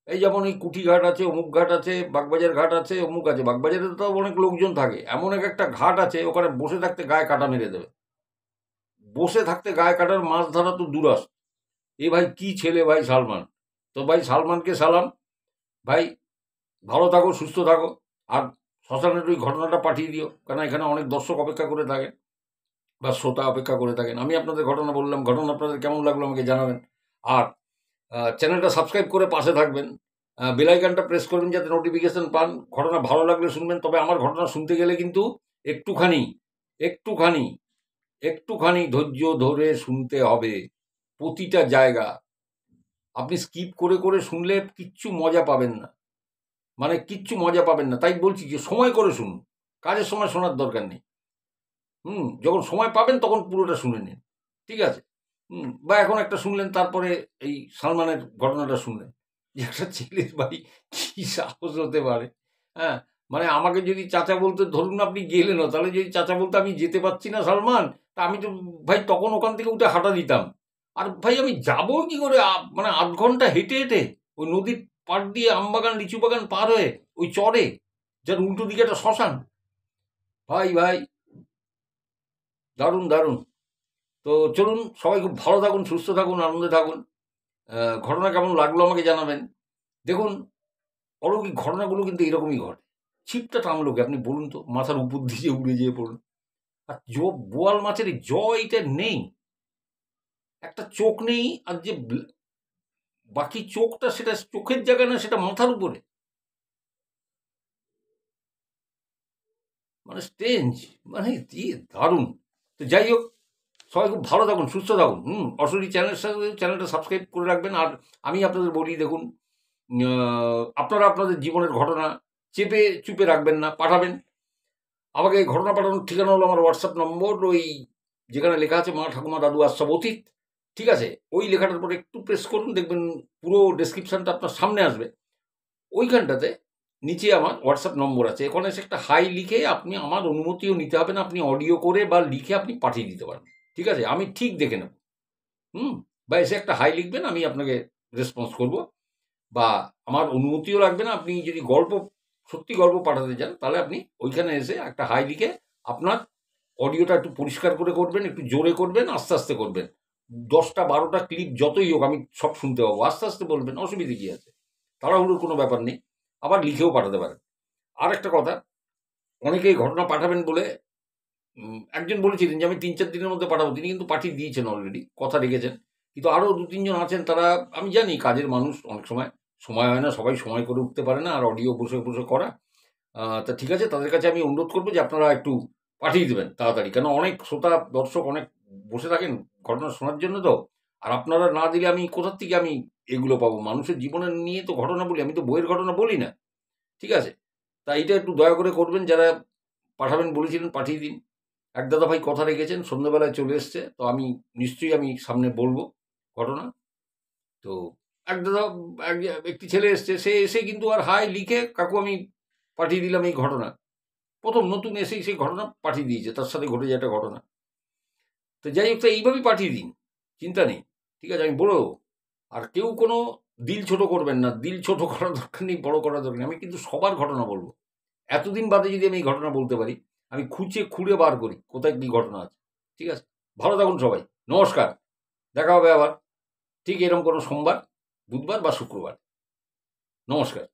এই যেমন এই কুঠিঘাট আছে, অমুক ঘাট আছে, বাগবাজার ঘাট আছে, অমুক আছে। বাগবাজারে তো অনেক লোকজন থাকে, এমন একটা ঘাট আছে, ওখানে বসে থাকতে গায়ে কাটা মেরে দেবে। বসে থাকতে গায়ে কাটার, মাছ ধরা তো দূরাস। এ ভাই কি ছেলে ভাই সালমান। তো ভাই সালমানকে সালাম ভাই, ভালো থাকো, সুস্থ থাকো। আর শ্মশানের ওই ঘটনাটা পাঠিয়ে দিও, কারণ এখানে অনেক দর্শক অপেক্ষা করে থাকেন, বা শ্রোতা অপেক্ষা করে থাকেন। আমি আপনাদের ঘটনা বললাম, ঘটনা আপনাদের কেমন লাগলো আমাকে জানাবেন। আর চ্যানেলটা সাবস্ক্রাইব করে পাশে থাকবেন, বেল আইকনটা প্রেস করবেন যাতে নোটিফিকেশন পান। ঘটনা ভালো লাগলে শুনবেন, তবে আমার ঘটনা শুনতে গেলে কিন্তু একটুখানি একটুখানি একটুখানি ধৈর্য ধরে শুনতে হবে। প্রতিটা জায়গা আপনি স্কিপ করে করে শুনলে কিচ্ছু মজা পাবেন না, মানে কিচ্ছু মজা পাবেন না। তাই বলছি যে সময় করে শুনুন, কাজের সময় শোনার দরকার নেই। যখন সময় পাবেন তখন পুরোটা শুনে নিন, ঠিক আছে? বা এখন একটা শুনলেন, তারপরে এই সালমানের ঘটনাটা শুনলেন, যে একটা ছেলের ভাই কি সাহস হতে পারে। হ্যাঁ, মানে আমাকে যদি চাচা বলতে, ধরুন আপনি গেলেনও, তাহলে যদি চাচা বলতে আমি যেতে পারছি না সালমান, তা আমি তো ভাই তখন ওখান থেকে উঠে হাঁটা দিতাম। আর ভাই আমি যাবো কি করে, মানে ৮ ঘন্টা হেঁটে হেঁটে ওই নদীর পাড় দিয়ে আমবাগান লিচু বাগান পার হয়ে ওই চরে, যার উল্টো দিকে একটা শ্মশান। ভাই ভাই দারুণ দারুণ। তো চলুন, সবাই খুব ভালো থাকুন, সুস্থ থাকুন, আনন্দে থাকুন। ঘটনা কেমন লাগলো আমাকে জানাবেন। দেখুন, অলৌকিক ঘটনাগুলো কিন্তু এরকমই ঘটে। ছিপটা টানলো কি, আপনি বলুন তো, মাথার উপর দিয়ে উড়ে যেয়ে পড়ুন। আর বোয়াল মাছের এই এইটা নেই, একটা চোখ নেই, আর যে বাকি চোখটা, সেটা চোখের জায়গা না, সেটা মাথার উপরে। মানে স্ট্রেঞ্জ, মানে দারুণ। তো যাই হোক, সবাই খুব ভালো থাকুন, সুস্থ থাকুন। অশরীরী চ্যানেলটা সাবস্ক্রাইব করে রাখবেন। আর আমি আপনাদের বলি, দেখুন, আপনারা আপনাদের জীবনের ঘটনা চেপে চুপে রাখবেন না, পাঠাবেন। আমাকে এই ঘটনা পাঠানোর ঠিকানা হলো আমার হোয়াটসঅ্যাপ নম্বর, ওই যেখানে লেখা আছে মা ঠাকুমা দাদু আশ্রম অতীত, ঠিক আছে? ওই লেখাটার পরে একটু প্রেস করুন, দেখবেন পুরো ডেসক্রিপশানটা আপনার সামনে আসবে। ওইখানটাতে নিচে আমার হোয়াটসঅ্যাপ নম্বর আছে, ওখানে এসে একটা হাই লিখে, আপনি, আমার অনুমতিও নিতে হবে না, আপনি অডিও করে বা লিখে আপনি পাঠিয়ে দিতে পারেন, ঠিক আছে? আমি ঠিক দেখে নেব। বা এসে একটা হাই লিখবেন, আমি আপনাকে রেসপন্স করব। বা আমার অনুমতিও লাগবে না, আপনি যদি সত্যি গল্প পাঠাতে চান, তাহলে আপনি ওইখানে এসে একটা হাই লিখে আপনার অডিওটা একটু পরিষ্কার করে করবেন, একটু জোরে করবেন, আস্তে আস্তে করবেন। 10টা 12টা ক্লিপ যতই হোক, আমি সব শুনতে পাবো। আস্তে আস্তে বলবেন, অসুবিধে কি আছে? তাড়াহুড়োর কোনো ব্যাপার নেই। আবার লিখেও পাঠাতে পারেন। আর একটা কথা, অনেকেই ঘটনা পাঠাবেন বলে, একজন বলেছিলেন যে আমি ৩-৪ দিনের মধ্যে পাঠাবো, তিনি কিন্তু পাঠিয়ে দিয়েছেন অলরেডি, কথা রেখেছেন। কিন্তু আরও ২-৩ জন আছেন, তারা, আমি জানি কাজের মানুষ, অনেক সময় হয় না, সবাই সময় করে উঠতে পারে না, আর অডিও বসে বসে করা। তা ঠিক আছে, তাদের কাছে আমি অনুরোধ করবো যে আপনারা একটু পাঠিয়ে দেবেন তাড়াতাড়ি, কেন অনেক শ্রোতা দর্শক অনেক বসে থাকেন ঘটনা শোনার জন্য। তো আর আপনারা না দিলে আমি কোথার থেকে আমি এগুলো পাবো? মানুষের জীবনের নিয়ে তো ঘটনা বলি, আমি তো বইয়ের ঘটনা বলি না, ঠিক আছে? তা এটা একটু দয়া করে করবেন, যারা পাঠাবেন বলেছিলেন পাঠিয়ে দিন। এক দাদা ভাই কথা রেখেছেন, সন্ধ্যেবেলায় চলে এসছে, তো আমি নিশ্চয়ই আমি সামনে বলবো ঘটনা। তো এক দাদা, একটি ছেলে এসছে, সে এসে কিন্তু আর হাই লিখে, কাকু আমি পাঠিয়ে দিলাম এই ঘটনা, প্রথম নতুন এসেই সেই ঘটনা পাঠিয়ে দিয়েছে, তার সাথে ঘটে যায় একটা ঘটনা। তো যাই হোক, তো এইভাবেই পাঠিয়ে দিন, চিন্তা নেই, ঠিক আছে? আমি বলো, আর কেউ কোনো দিল ছোট করবেন না, দিল ছোট করার দরকার নেই, বড় করার দরকার নেই। আমি কিন্তু সবার ঘটনা বলবো। এতদিন বাদে যদি আমি এই ঘটনা বলতে পারি, আমি খুঁড়ে বার করি কোথায় কি ঘটনা আছে, ঠিক আছে? ভালো থাকুন সবাই, নমস্কার। দেখা হবে আবার ঠিক এরকম কোনো সোমবার, বুধবার বা শুক্রবার। নমস্কার।